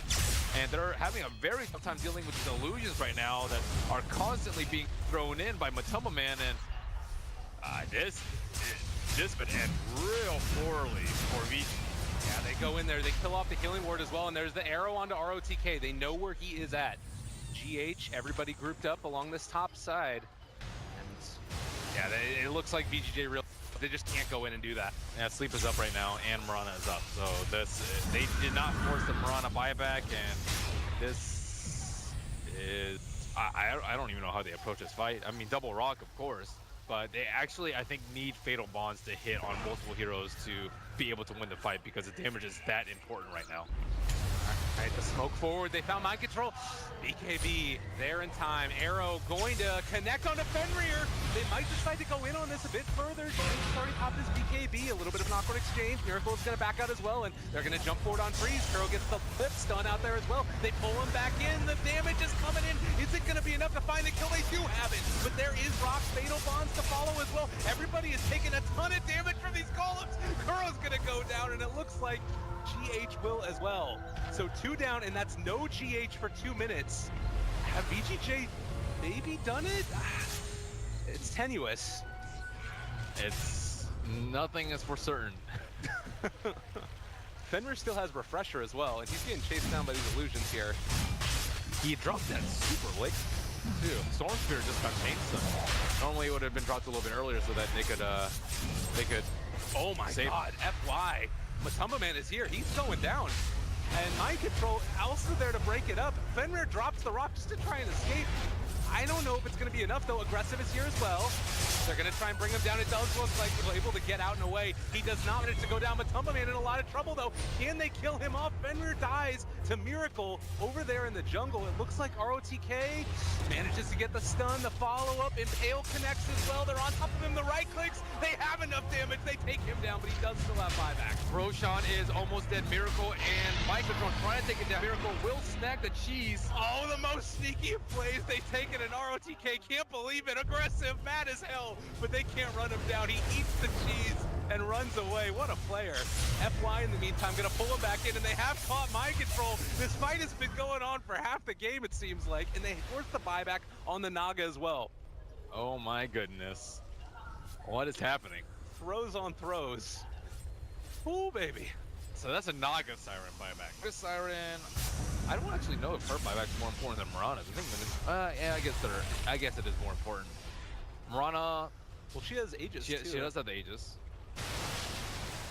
And they're having a very tough time dealing with these illusions right now that are constantly being thrown in by Matomaman, and this could end real poorly for VG. Yeah, they go in there, they kill off the healing ward as well, and there's the arrow onto ROTK. They know where he is at. GH, everybody grouped up along this top side. And yeah, it looks like VG.J they just can't go in and do that. Yeah, Sleep is up right now, and Mirana is up. So they did not force the Mirana buyback, and this is, I don't even know how they approach this fight. I mean, double rock, of course. But they actually, I think, need Fatal Bonds to hit on multiple heroes to be able to win the fight because the damage is that important right now. All right, the smoke forward. They found Mind Control. BKB there in time. Arrow going to connect onto Fenrir. They might decide to go in on this a bit further. James already popped his BKB. A little bit of an awkward exchange. Miracle is going to back out as well, and they're going to jump forward on Freeze. Kuro gets the flip stun out there as well. They pull him back in. The damage is coming in. Is it going to be enough to find the kill? They do have it, but there is Rock's Fatal Bonds to follow as well. Everybody is taking a ton of damage from these golems. Kuro's going to go down, and it looks like GH will as well. So 2 down, and that's no GH for 2 minutes. Have VG.J maybe done it? It's tenuous. It's nothing is for certain. Fenrir still has Refresher as well, and he's getting chased down by these illusions here. He dropped that super late too. Storm Spirit just got changed. Normally it would have been dropped a little bit earlier so that they could Oh my god, FY. Matomaman is here. He's going down. And Mind Control also there to break it up. Fenrir drops the rock just to try and escape. I don't know if it's going to be enough, though. Aggressive is here as well. They're going to try and bring him down. It does look like he's able to get out and away. He does not manage to go down, but Tumbaman in a lot of trouble, though. Can they kill him off? Fenrir dies to Miracle over there in the jungle. It looks like ROTK manages to get the stun, the follow-up. Impale connects as well. They're on top of him. The right clicks. They have enough damage. They take him down, but he does still have buyback. Roshan is almost dead. Miracle and Microdrone trying to take it down. Miracle will snag the cheese. Oh, the most sneaky of plays. They take it, and ROTK can't believe it. Aggressive, mad as hell, but they can't run him down. He eats the cheese and runs away. What a player. FY in the meantime gonna pull him back in, and they have caught Mind Control. This fight has been going on for half the game, it seems like, and they force the buyback on the Naga as well. Oh my goodness. What is happening? Throws on throws. Ooh, baby. So that's a Naga Siren buyback. This Siren, I don't actually know if her buyback is more important than Mirana's. I think yeah, I guess it is more important. Mirana, well, she has Aegis too. She does have the Aegis.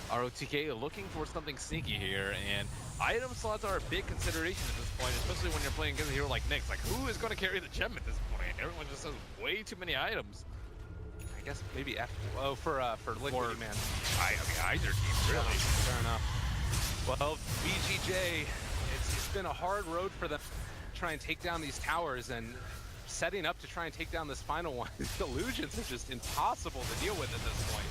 ROTK looking for something sneaky here, and item slots are a big consideration at this point, especially when you're playing against a hero like Nyx. Like, who is going to carry the gem at this point? Everyone just has way too many items. I guess maybe after, for Liquid, man. I mean, either team, really. Fair enough. Well, VG.J, it's been a hard road for them to try and take down these towers, and setting up to try and take down this final one. These illusions are just impossible to deal with at this point.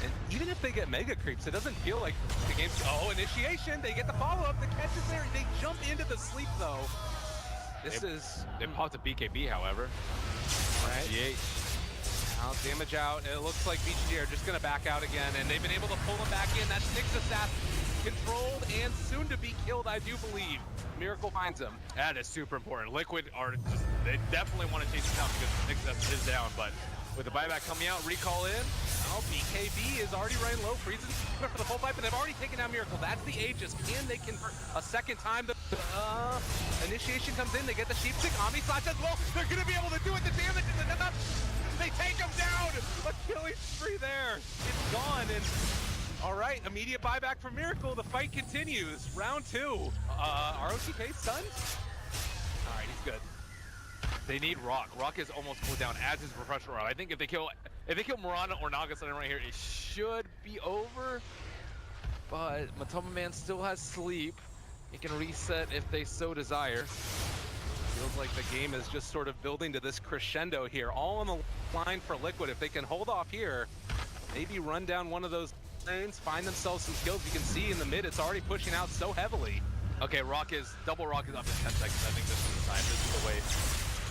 And even if they get mega creeps, it doesn't feel like the game's... Oh, initiation! They get the follow-up, the catch is there, they jump into the sleep though. They popped a BKB, however. Right. GH. Now damage out, it looks like VGJ are just gonna back out again, and they've been able to pull him back in. That's Nyx Assassin, controlled and soon to be killed, I do believe. Miracle finds him. That is super important. Liquid are just, they definitely want to chase him down because Nyx is down, but with the buyback coming out, recall in. Oh, BKB is already running low, freezes for the full fight, but they've already taken down Miracle. That's the Aegis. Can they convert a second time? The initiation comes in, they get the sheep stick. Omni Slash as well. They're gonna be able to do it. The damage is enough. They take him down. Achilles free there. It's gone, and all right, immediate buyback from Miracle. The fight continues. Round 2. ROTK stunned. All right, he's good. They need Rock. Rock is almost cooled down as his refresher. I think if they kill Mirana or Naga Siren right here, it should be over. But Matumbaman still has sleep. He can reset if they so desire. Feels like the game is just sort of building to this crescendo here. All on the line for Liquid. If they can hold off here, maybe run down one of those lanes, find themselves some kills. You can see in the mid, it's already pushing out so heavily. Okay, double Rock is up in 10 seconds. I think this is the time. This is the way.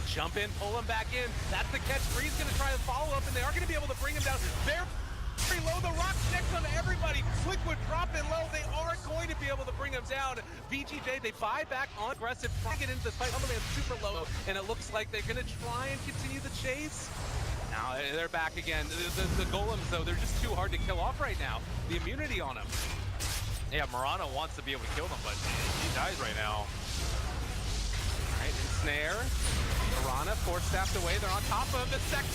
Jump in, pull him back in. That's the catch. Free's gonna try to follow up, and they are gonna be able to bring him down. They're very low. The Rock next on everybody. Liquid dropping low. They are going to be able to bring him down. VG.J, they buy back on aggressive, trying to get into this fight. Tumbaman's super low, and it looks like they're gonna try and continue the chase. Now they're back again. The golems, though, they're just too hard to kill off right now. The immunity on them. Yeah, Mirana wants to be able to kill them, but he dies right now. All right, ensnare. Mirana, force-staffed away. They're on top of the second.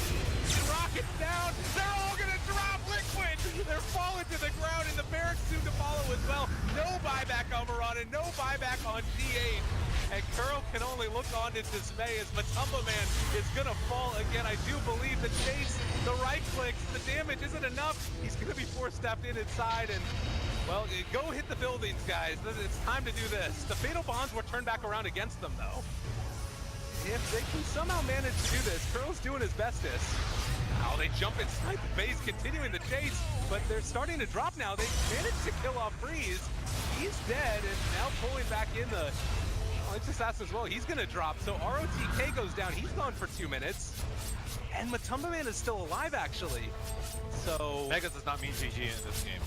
Rockets down. They're all gonna drop Liquid. They're falling to the ground, and the barracks soon to follow as well. No buyback on Mirana, no buyback on G8. And Curl can only look on in dismay as Matumbaman is gonna fall again. I do believe the chase, the right clicks, the damage isn't enough. He's gonna be force-staffed inside, and well, go hit the buildings, guys. It's time to do this. The Fatal Bonds were turned back around against them, though. If they can somehow manage to do this, Curl's doing his bestest. Now they jump inside the base, continuing the chase, but they're starting to drop now. They managed to kill off Freeze. He's dead, and now pulling back in the Nyx Assassin as well. He's gonna drop, so ROTK goes down. He's gone for 2 minutes. And Matumbaman is still alive, actually. So Megas does not mean GG in this game.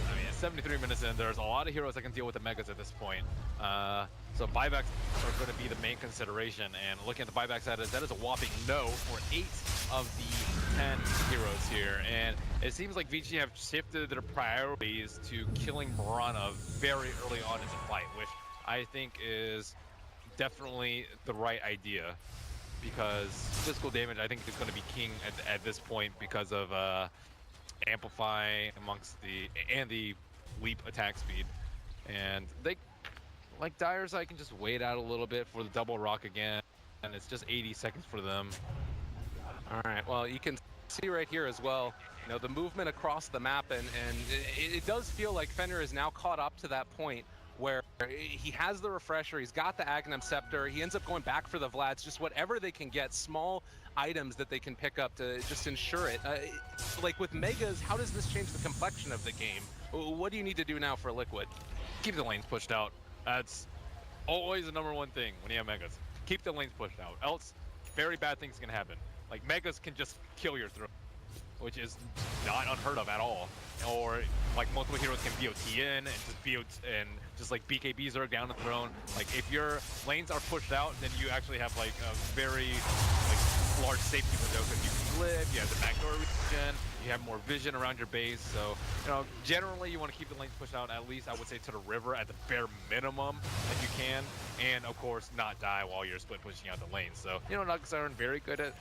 I mean, it's 73 minutes in. There's a lot of heroes that can deal with the Megas at this point. So buybacks are going to be the main consideration. And looking at the buybacks, that is a whopping no for 8 of the 10 heroes here. And it seems like VG have shifted their priorities to killing Mirana very early on in the fight, which I think is definitely the right idea. Because physical damage, I think, is going to be king at this point because of Amplify amongst the leap attack speed. And they, like Dyer's, I can just wait out a little bit for the double rock again, and it's just 80 seconds for them. All right, well, you can see right here as well, you know, the movement across the map, and it does feel like Fenrir is now caught up to that point where he has the refresher, he's got the Aghanim Scepter, he ends up going back for the Vlads, just whatever they can get, small items that they can pick up to just ensure it. Like with Megas, how does this change the complexion of the game? What do you need to do now for Liquid? Keep the lanes pushed out. That's always the #1 thing when you have Megas. Keep the lanes pushed out, else very bad things can happen. Like Megas can just kill your throw, which is not unheard of at all. Or like multiple heroes can BOT in and just just like BKBs are down the throne. Like if your lanes are pushed out, then you actually have like a very large safety window because you can flip, you have the backdoor region, you have more vision around your base. So, you know, generally you want to keep the lanes pushed out, at least I would say to the river at the bare minimum that you can. And of course, not die while you're split pushing out the lanes. So, you know, Nuggets are very good at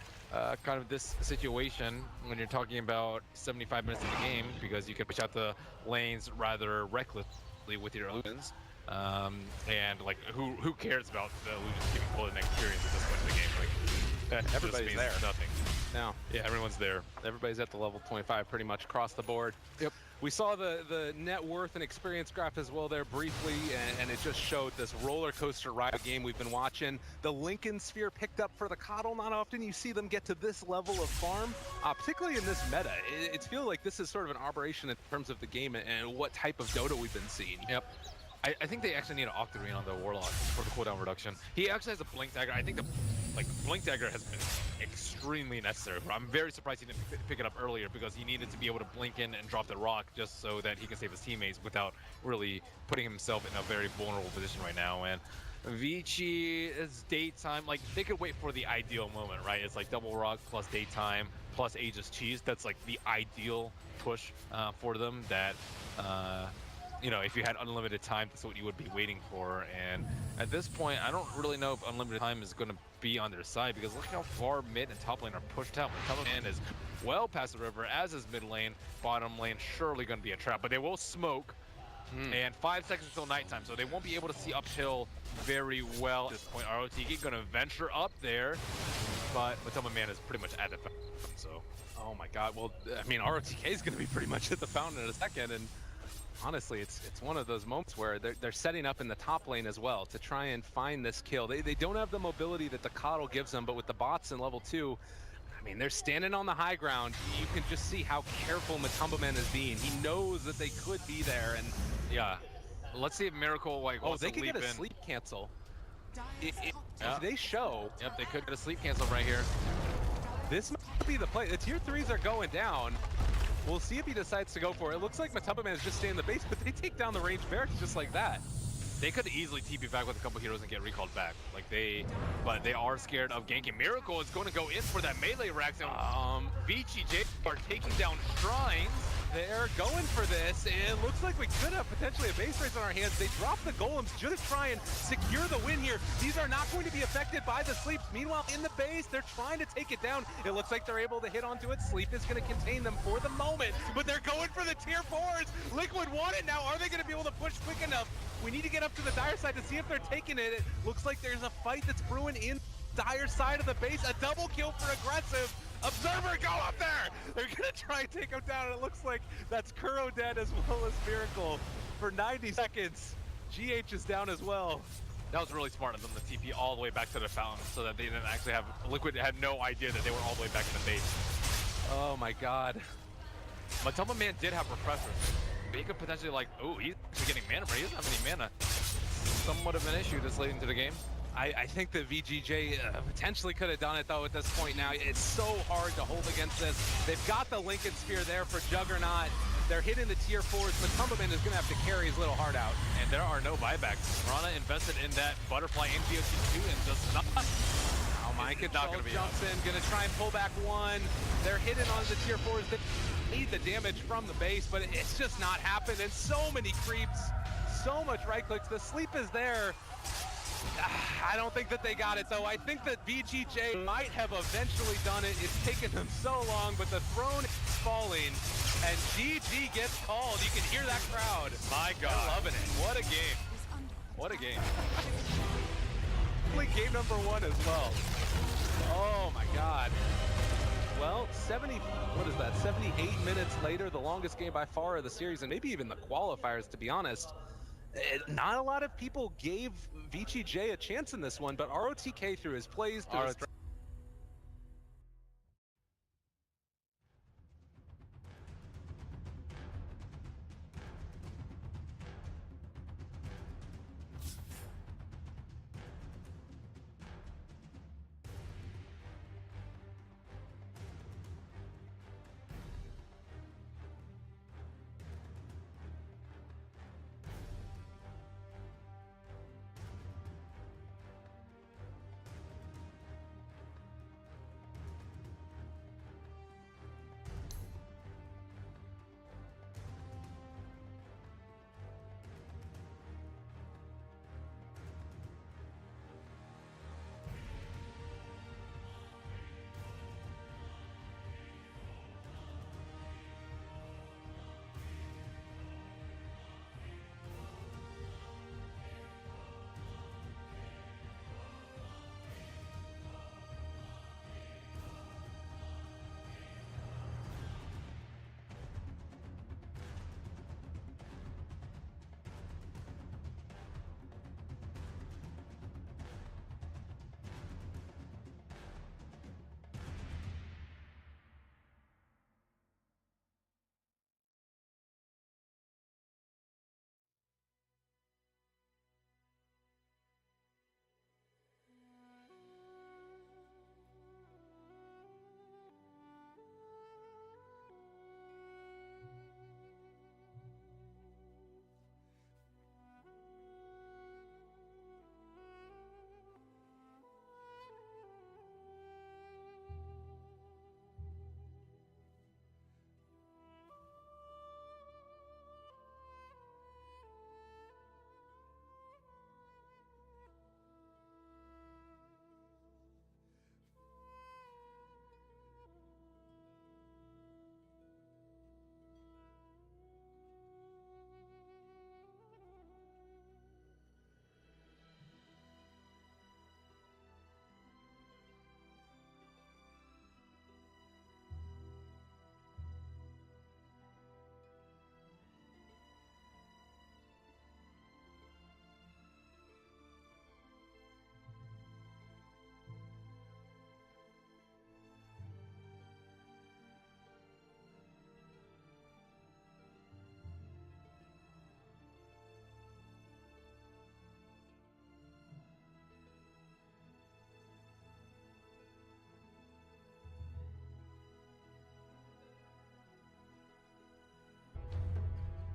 kind of this situation when you're talking about 75 minutes in the game, because you can push out the lanes rather recklessly with your illusions. And like, who cares about the illusions giving golden experience at this point in the game? Like, everybody's there. Nothing. Now, yeah, everyone's there. Everybody's at the level 25 pretty much across the board. Yep. We saw the net worth and experience graph as well there briefly, and it just showed this roller coaster ride game we've been watching. The Lincoln Sphere picked up for the Coddle. Not often you see them get to this level of farm, particularly in this meta. It feels like this is sort of an aberration in terms of the game and what type of Dota we've been seeing. Yep. I think they actually need an Octarine on the Warlock for the cooldown reduction. He actually has a Blink Dagger. I think the Blink Dagger has been extremely necessary. I'm very surprised he didn't pick it up earlier, because he needed to be able to blink in and drop the rock just so that he can save his teammates without really putting himself in a very vulnerable position right now. And Vici is daytime. Like, they could wait for the ideal moment, right? It's like double rock plus daytime plus Aegis Cheese. That's like the ideal push for them. That you know, if you had unlimited time, that's what you would be waiting for. And at this point, I don't really know if unlimited time is going to be on their side, because look how far mid and top lane are pushed out. Commentators is well past the river, as is mid lane. Bottom lane surely going to be a trap, but they will smoke. And 5 seconds until nighttime, so they won't be able to see uphill very well at this point. ROTK going to venture up there, but Matoma Man is pretty much at the fountain. So, oh my God. Well, I mean, ROTK is going to be pretty much at the fountain in a second, and honestly, it's one of those moments where they're setting up in the top lane as well to try and find this kill. They don't have the mobility that the Coddle gives them, but with the bots in level 2, I mean, they're standing on the high ground. You can just see how careful Matumbaman is being. He knows that they could be there, and yeah. Let's see if Miracle wants they to could leap get a in. sleep cancel. Yeah. If they show. Yep, they could get a sleep cancel right here. This might be the play. The tier 3s are going down. We'll see if he decides to go for it. It looks like Matumbaman is just staying in the base, but they take down the range barracks just like that. They could easily TP back with a couple heroes and get recalled back. But they are scared of ganking. Miracle is going to go in for that melee racks, and VG.J are taking down Shrines. They're going for this. It looks like we could have potentially a base race on our hands. They drop the golems just to try and secure the win here. These are not going to be affected by the sleeps. Meanwhile, in the base, they're trying to take it down. It looks like they're able to hit onto it. Sleep is going to contain them for the moment, but they're going for the tier 4s. Liquid want it now. Are they going to be able to push quick enough? We need to get up to the Dire side to see if they're taking it. It looks like there's a fight that's brewing in Dire side of the base. A double kill for Aggressive. Observer, go up there! They're gonna try and take him down, and it looks like that's Kuro dead as well as Miracle for 90 seconds. GH is down as well. That was really smart of them to TP all the way back to the fountain, so that they didn't actually have Liquid had no idea that they were all the way back in the base. Oh my God. Matoma Man did have Repressor. But he could potentially he's actually getting mana, but he doesn't have any mana. Somewhat of an issue this late into the game. I think that VG.J potentially could have done it though at this point now. It's so hard to hold against this. They've got the Lincoln Sphere there for Juggernaut. They're hitting the tier 4s, but Tumbaman is going to have to carry his little heart out. And there are no buybacks. Rana invested in that Butterfly and GOT2 and just not. Oh, Mind Control jumps in, going to try and pull back one. They're hitting on the tier 4s that need the damage from the base, but it's just not happening. So many creeps, so much right clicks. The sleep is there. I don't think that they got it though. I think that VG.J might have eventually done it. It's taken them so long, but the throne is falling And GG gets called. You can hear that crowd. My They're God. loving it. What a game. Is under What a attack. game. Game number 1 as well. Oh my God. Well, 78 minutes later, the longest game by far of the series, and maybe even the qualifiers, to be honest. Not a lot of people gave VG.J a chance in this one, but ROTK through his plays, through his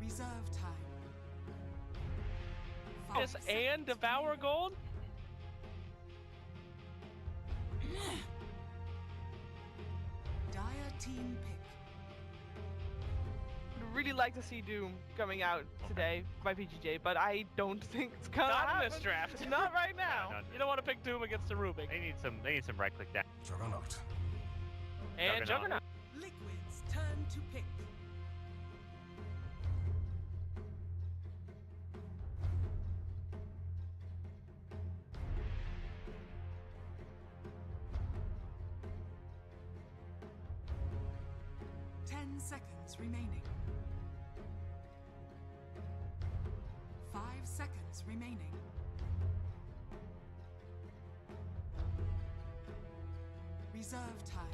Reserve time. Yes, and devour gold? Dire team pick. I'd really like to see Doom coming out today by VGJ, but I don't think it's gonna Not happen. in this draft. Not right now. No, You don't want to pick Doom against the Rubik. They need some right click down. Juggernaut. And Juggernaut. Liquid's turn to pick. Seconds remaining. 5 seconds remaining. Reserve time.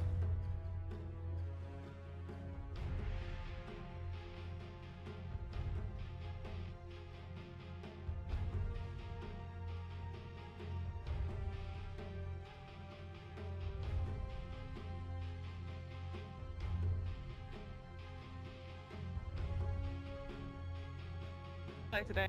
Today.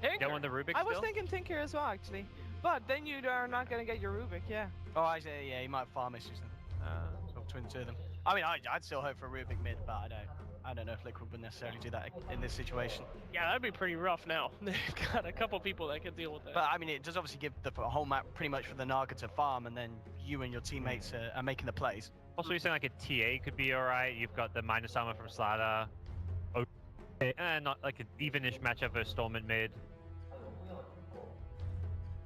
Get one of the Rubik I was still? thinking Tinker as well, actually. But then you are not gonna get your Rubik, yeah. Oh, I say, yeah, he might farm issues then. Between the two of them. I mean, I'd still hope for a Rubik mid, but I don't know if Liquid would necessarily do that in this situation. Yeah, that'd be pretty rough now. They've got a couple people that can deal with that. But I mean, it does obviously give the whole map pretty much for the Naga to farm, and then you and your teammates are making the plays. Also, you're saying like a TA could be alright. You've got the minus armor from StarLadder. Okay. And not like an even-ish matchup versus Storm and mid.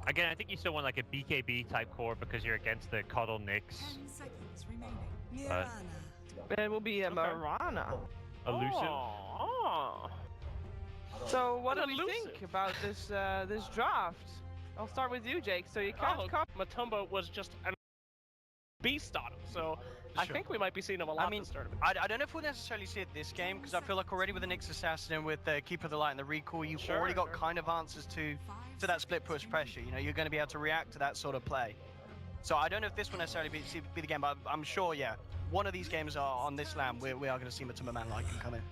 Again, I think you still want like a BKB type core because you're against the Coddle Nyx. 10 seconds remaining. But It will be a Marana. elusive. Oh. So what do An we elusive. think about this this draft? I'll start with you, Jake. So you can't copy. Matumbo was just a beast on him, so I Sure. think we might be seeing him a lot I mean, this tournament. I don't know if we'll necessarily see it this game, because I feel like already with the Nyx Assassin and with the Keeper of the Light and the recall, you've Sure, already got sure. kind of answers to that split push pressure. You know, you're going to be able to react to that sort of play. So I don't know if this will necessarily be the game, but I'm sure, yeah, one of these games are on this LAN, we are going to see Matumbo Man like come in.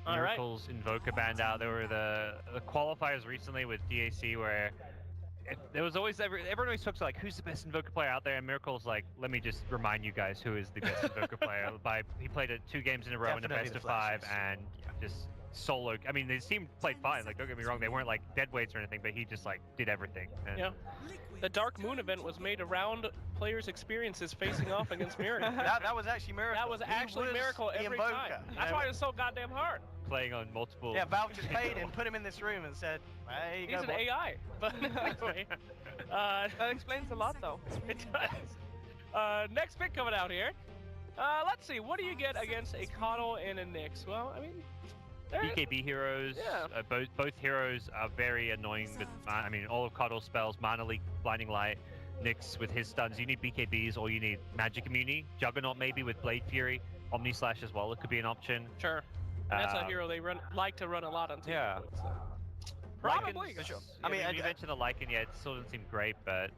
All right. Miracle's Invoker banned out. There were the qualifiers recently with DAC where there was always everyone always talks like who's the best Invoker player out there, and Miracle's like, let me just remind you guys who is the best Invoker player. He played it 2 games in a row in Definitely a best the of 5 flashes. and just solo. I mean, his team played fine. Like, don't get me wrong, they weren't like dead weights or anything, but he just like did everything. And Yeah. The Dark Moon event was made around players' experiences facing off against Miracle. That was actually Miracle. That was He actually was Miracle the every Invoker. time. You That's know? why it's so goddamn hard. playing on multiple. Yeah, Valve just paid him, put him in this room and said, there you He's go, an boy." AI. But anyway, That explains a lot, though. it does. Next pick coming out here. Let's see. What do you get against a Coddle and a Nyx? Well, I mean, they're- BKB heroes. Yeah. Both heroes are very annoying. With, I mean, all of Coddle's spells, Mana Leak, Blinding Light, Nyx with his stuns. You need BKBs or you need Magic Immunity. Juggernaut maybe with Blade Fury. Omni Slash as well. It could be an option. Sure. And that's a Um, hero they like to run a lot on team. Yeah. So. Probably. Lycans, sure. I I mean, mean, you mentioned the Lycan, yeah, it still doesn't seem great, but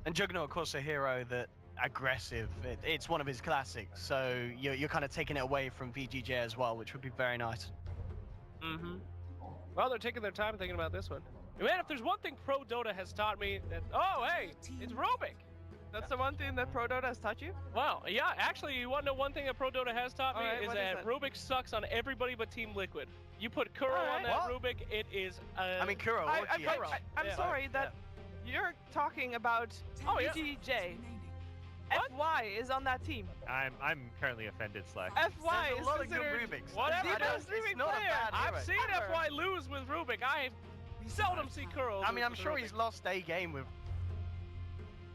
And Juggernaut, of course, a hero that aggressive. It's one of his classics. So you're kind of taking it away from VGJ as well, which would be very nice. Mm-hmm. Well, they're taking their time thinking about this one. Man, if there's one thing Pro Dota has taught me, that hey, it's Rubik. That's the one thing that Pro Dota has taught you? Wow, yeah, actually, you want to know one thing that Pro Dota has taught me Alright, is what is that that? Rubik sucks on everybody but Team Liquid. You put Kuro on Alright. that What? Rubik, it is. I mean, Kuro or GH. I'm Yeah. sorry that you're talking about Oh, yeah. VG.J. FY is on that team. I'm currently offended, Slack. FY There's is a lot of good considered Rubiks. Whatever. I the don't- best Rubik it's not a player. bad I've hero. seen Ever. FY lose with Rubik. I seldom see Kuro. I mean, lose I'm with sure Rubik. he's lost a game with.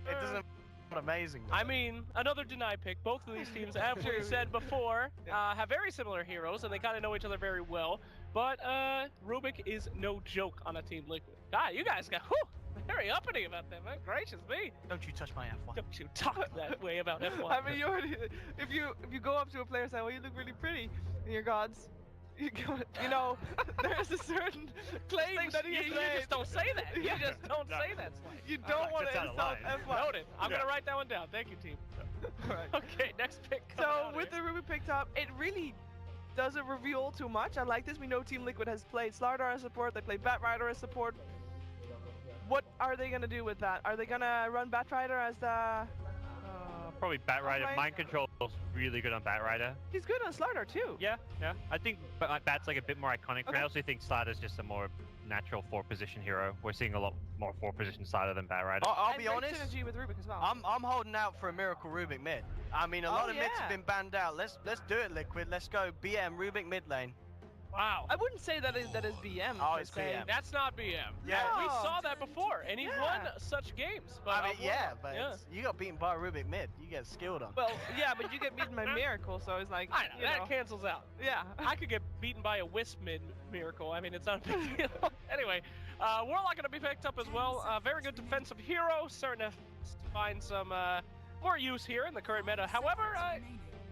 It doesn't. Not amazing. I mean, another deny pick. Both of these teams, as we said before, have very similar heroes, and they kind of know each other very well. But Rubik is no joke on a Team Liquid. God, you guys got very uppity about that, man. Gracious me. Don't you touch my F1. Don't you talk that way about F1. I mean, you already, if you go up to a player and say, "Well, you look really pretty in your gods," you know, there's a certain claim that he you, has you made. just don't say that. You just don't say that. Slack. You don't want That's to out of insult line. F1. Noted. I'm gonna write that one down. Thank you, team. Alright. Okay, next pick. coming So out with here. the Ruby picked up, it really doesn't reveal too much. I like this. We know Team Liquid has played StarLadder as support. They play Batrider as support. What are they gonna do with that? Are they gonna run Batrider as the? Probably Batrider. Okay. Mind Control is really good on Batrider. He's good on StarLadder too. Yeah. I think Bat's like a bit more iconic, but Okay. I also think Slider's just a more natural 4-position hero. We're seeing a lot more 4-position Slider than Batrider. I'll And be great honest. synergy with Rubik as well. I'm holding out for a Miracle Rubik mid. I mean, a lot of mids yeah. have been banned out. Let's do it, Liquid. Let's go BM Rubik mid lane. Wow. I wouldn't say that is BM. Oh, per it's se. BM. That's not BM. Yeah. We No. saw that before, and he Yeah. won such games. But I mean, but yeah. you got beaten by a Rubik mid. You get skilled on. Well, yeah, but you get beaten by Miracle, so it's like, I know, you that know. cancels out. Yeah. I could get beaten by a Wisp mid Miracle. I mean, it's not a big deal. Anyway, Warlock going to be picked up as well. Very good defensive hero. Starting to find some more use here in the current meta. However,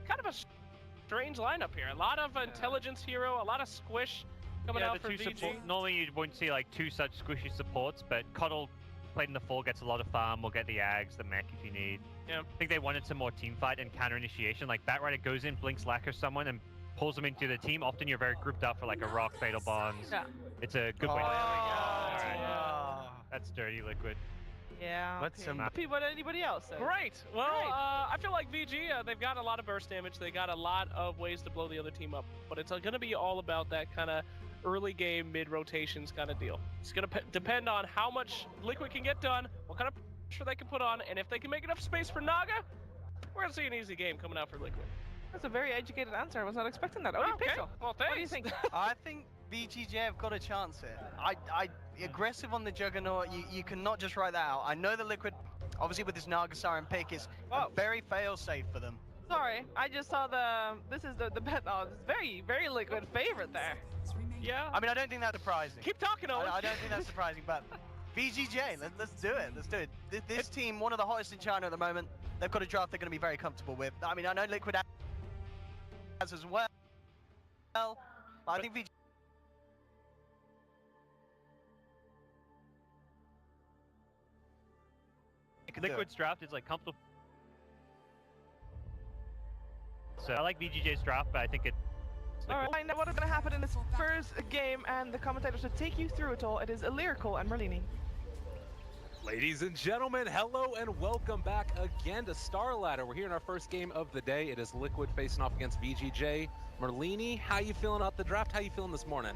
kind of a strange lineup here. A lot of intelligence hero, a lot of squish coming Yeah, out the for two VG. support. Normally you wouldn't see like 2 such squishy supports, but Coddle played in the fall gets a lot of farm. Will get the Ags, the mech if you need. Yeah. I think they wanted some more team fight and counter initiation. Like Batrider goes in, blinks Lacquer someone, and pulls them into the team. Often you're very grouped up for like a Rock, Fatal Bonds. Yeah. It's a good way. Oh, Alright. yeah. That's dirty, Liquid. Yeah. What's okay. some- Happy what anybody else said. Great. Well, Great. I feel like VG, they've got a lot of burst damage. They got a lot of ways to blow the other team up. But it's going to be all about that kind of early game, mid rotations kind of deal. It's going to depend on how much Liquid can get done, what kind of pressure they can put on, and if they can make enough space for Naga, we're gonna see an easy game coming out for Liquid. That's a very educated answer. I was not expecting that. Oh, Okay. Pixel. Well, thanks. What do you think? I think VGJ have got a chance here. Aggressive on the Juggernaut, you cannot just write that out. I know the Liquid, obviously with this Naga Siren pick, is very fail-safe for them. Sorry, I just saw this is the bet. Oh, it's very Liquid favorite there. Yeah. I mean, I don't think that's surprising. Keep talking, Owen. I don't think that's surprising, but VGJ, let's do it. Let's do it. This team, one of the hottest in China at the moment, they've got a draft they're going to be very comfortable with. I mean, I know Liquid has as well. I think VGJ. Liquid's draft is like comfortable. So I like VGJ's draft, but I think it's. Alright, find out what is going to happen in this first game, and the commentators will take you through it all. It is Lyrical and Merlini. Ladies and gentlemen, hello and welcome back again to StarLadder. We're here in our first game of the day. It is Liquid facing off against VG.J. Merlini, how you feeling about the draft? How you feeling this morning?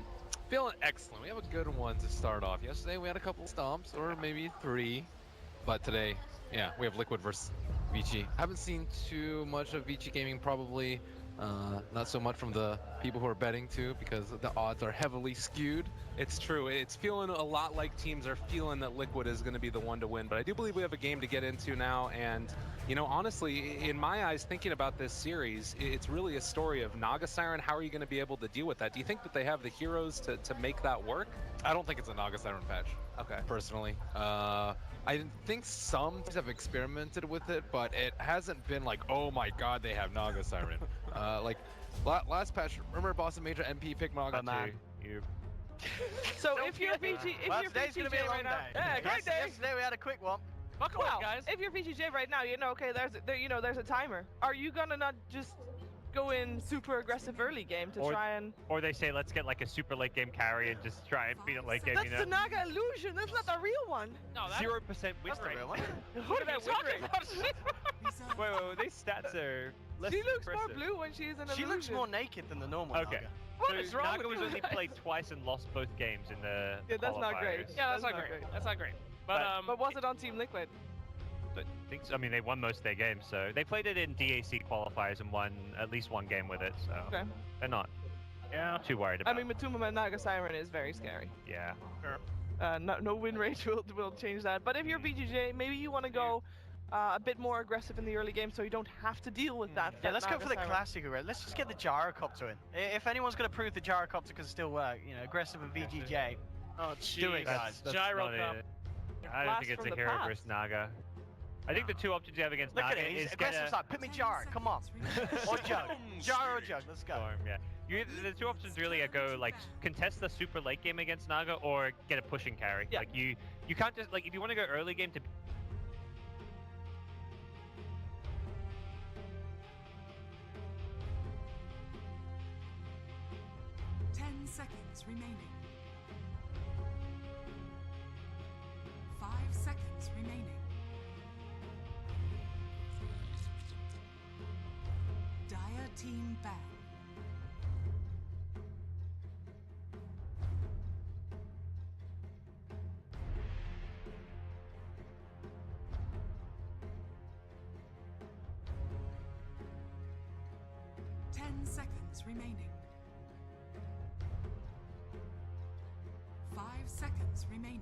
Feeling excellent. We have a good one to start off. Yesterday we had a couple stomps, or maybe 3. But today, yeah, we have Liquid versus VG. Haven't seen too much of VG gaming, probably not so much from the people who are betting too, because the odds are heavily skewed. It's true. It's feeling a lot like teams are feeling that Liquid is going to be the one to win. But I do believe we have a game to get into now. And, you know, honestly, in my eyes, thinking about this series, it's really a story of Naga Siren. How are you going to be able to deal with that? Do you think that they have the heroes to make that work? I don't think it's a Naga Siren patch. Okay. Personally. I think some teams have experimented with it, but it hasn't been like, oh my god, they have Naga Siren. Like, last patch, remember Boston Major MP picked Naga too? So if you're VG, if you're today's going to be a VGJ long right day. now, yeah, great day. Yesterday we had a quick one. Buckle Well, up, guys. if you're VGJ right now, you know, okay, there's a timer. Are you gonna not just go in super aggressive early game to try and? Or they say, let's get like a super late game carry and just try and beat it late game. That's You know? the Naga illusion. That's not the real one. No, that's 0% win That's the rate. real one. What are you talking about? Wait, these stats are less She looks more impressive. blue when she's in She illusion. looks more naked than the normal Okay. Naga. What So is wrong Naga with was you only guys? played twice and lost both games in the Yeah, that's not great. qualifiers. Yeah, that's not not great. great. That's not great. But But was it on Team Liquid? I think so. I mean, they won most of their games, so they played it in DAC qualifiers and won at least one game with it. So Okay. they're not yeah. too worried I about. mean, Matuma and Naga Siren is very scary. Yeah. No win rate will change that. But if you're VGJ, maybe you want to go a bit more aggressive in the early game, so you don't have to deal with that. Yeah, let's go Naga for the Siren. classic already. Let's just get the gyrocopter in. If anyone's going to prove the gyrocopter can still work, you know, aggressive with VGJ. Oh, Do it, jeez. guys. Gyro not cup. it. I don't Blast think it's from a the hero past. versus Naga. I think the two options you have against Look at Naga it. He's is aggressive get a side. Put me Gyro. Come on. Or Jug. Gyro or Jug. Let's go. storm. Yeah. The two options really are go like contest the super late game against Naga or get a pushing carry. Yeah. Like you can't just like if you want to go early game to. 10 seconds remaining. 5 seconds remaining. Dire team ban. Seconds remaining. 5 seconds remaining.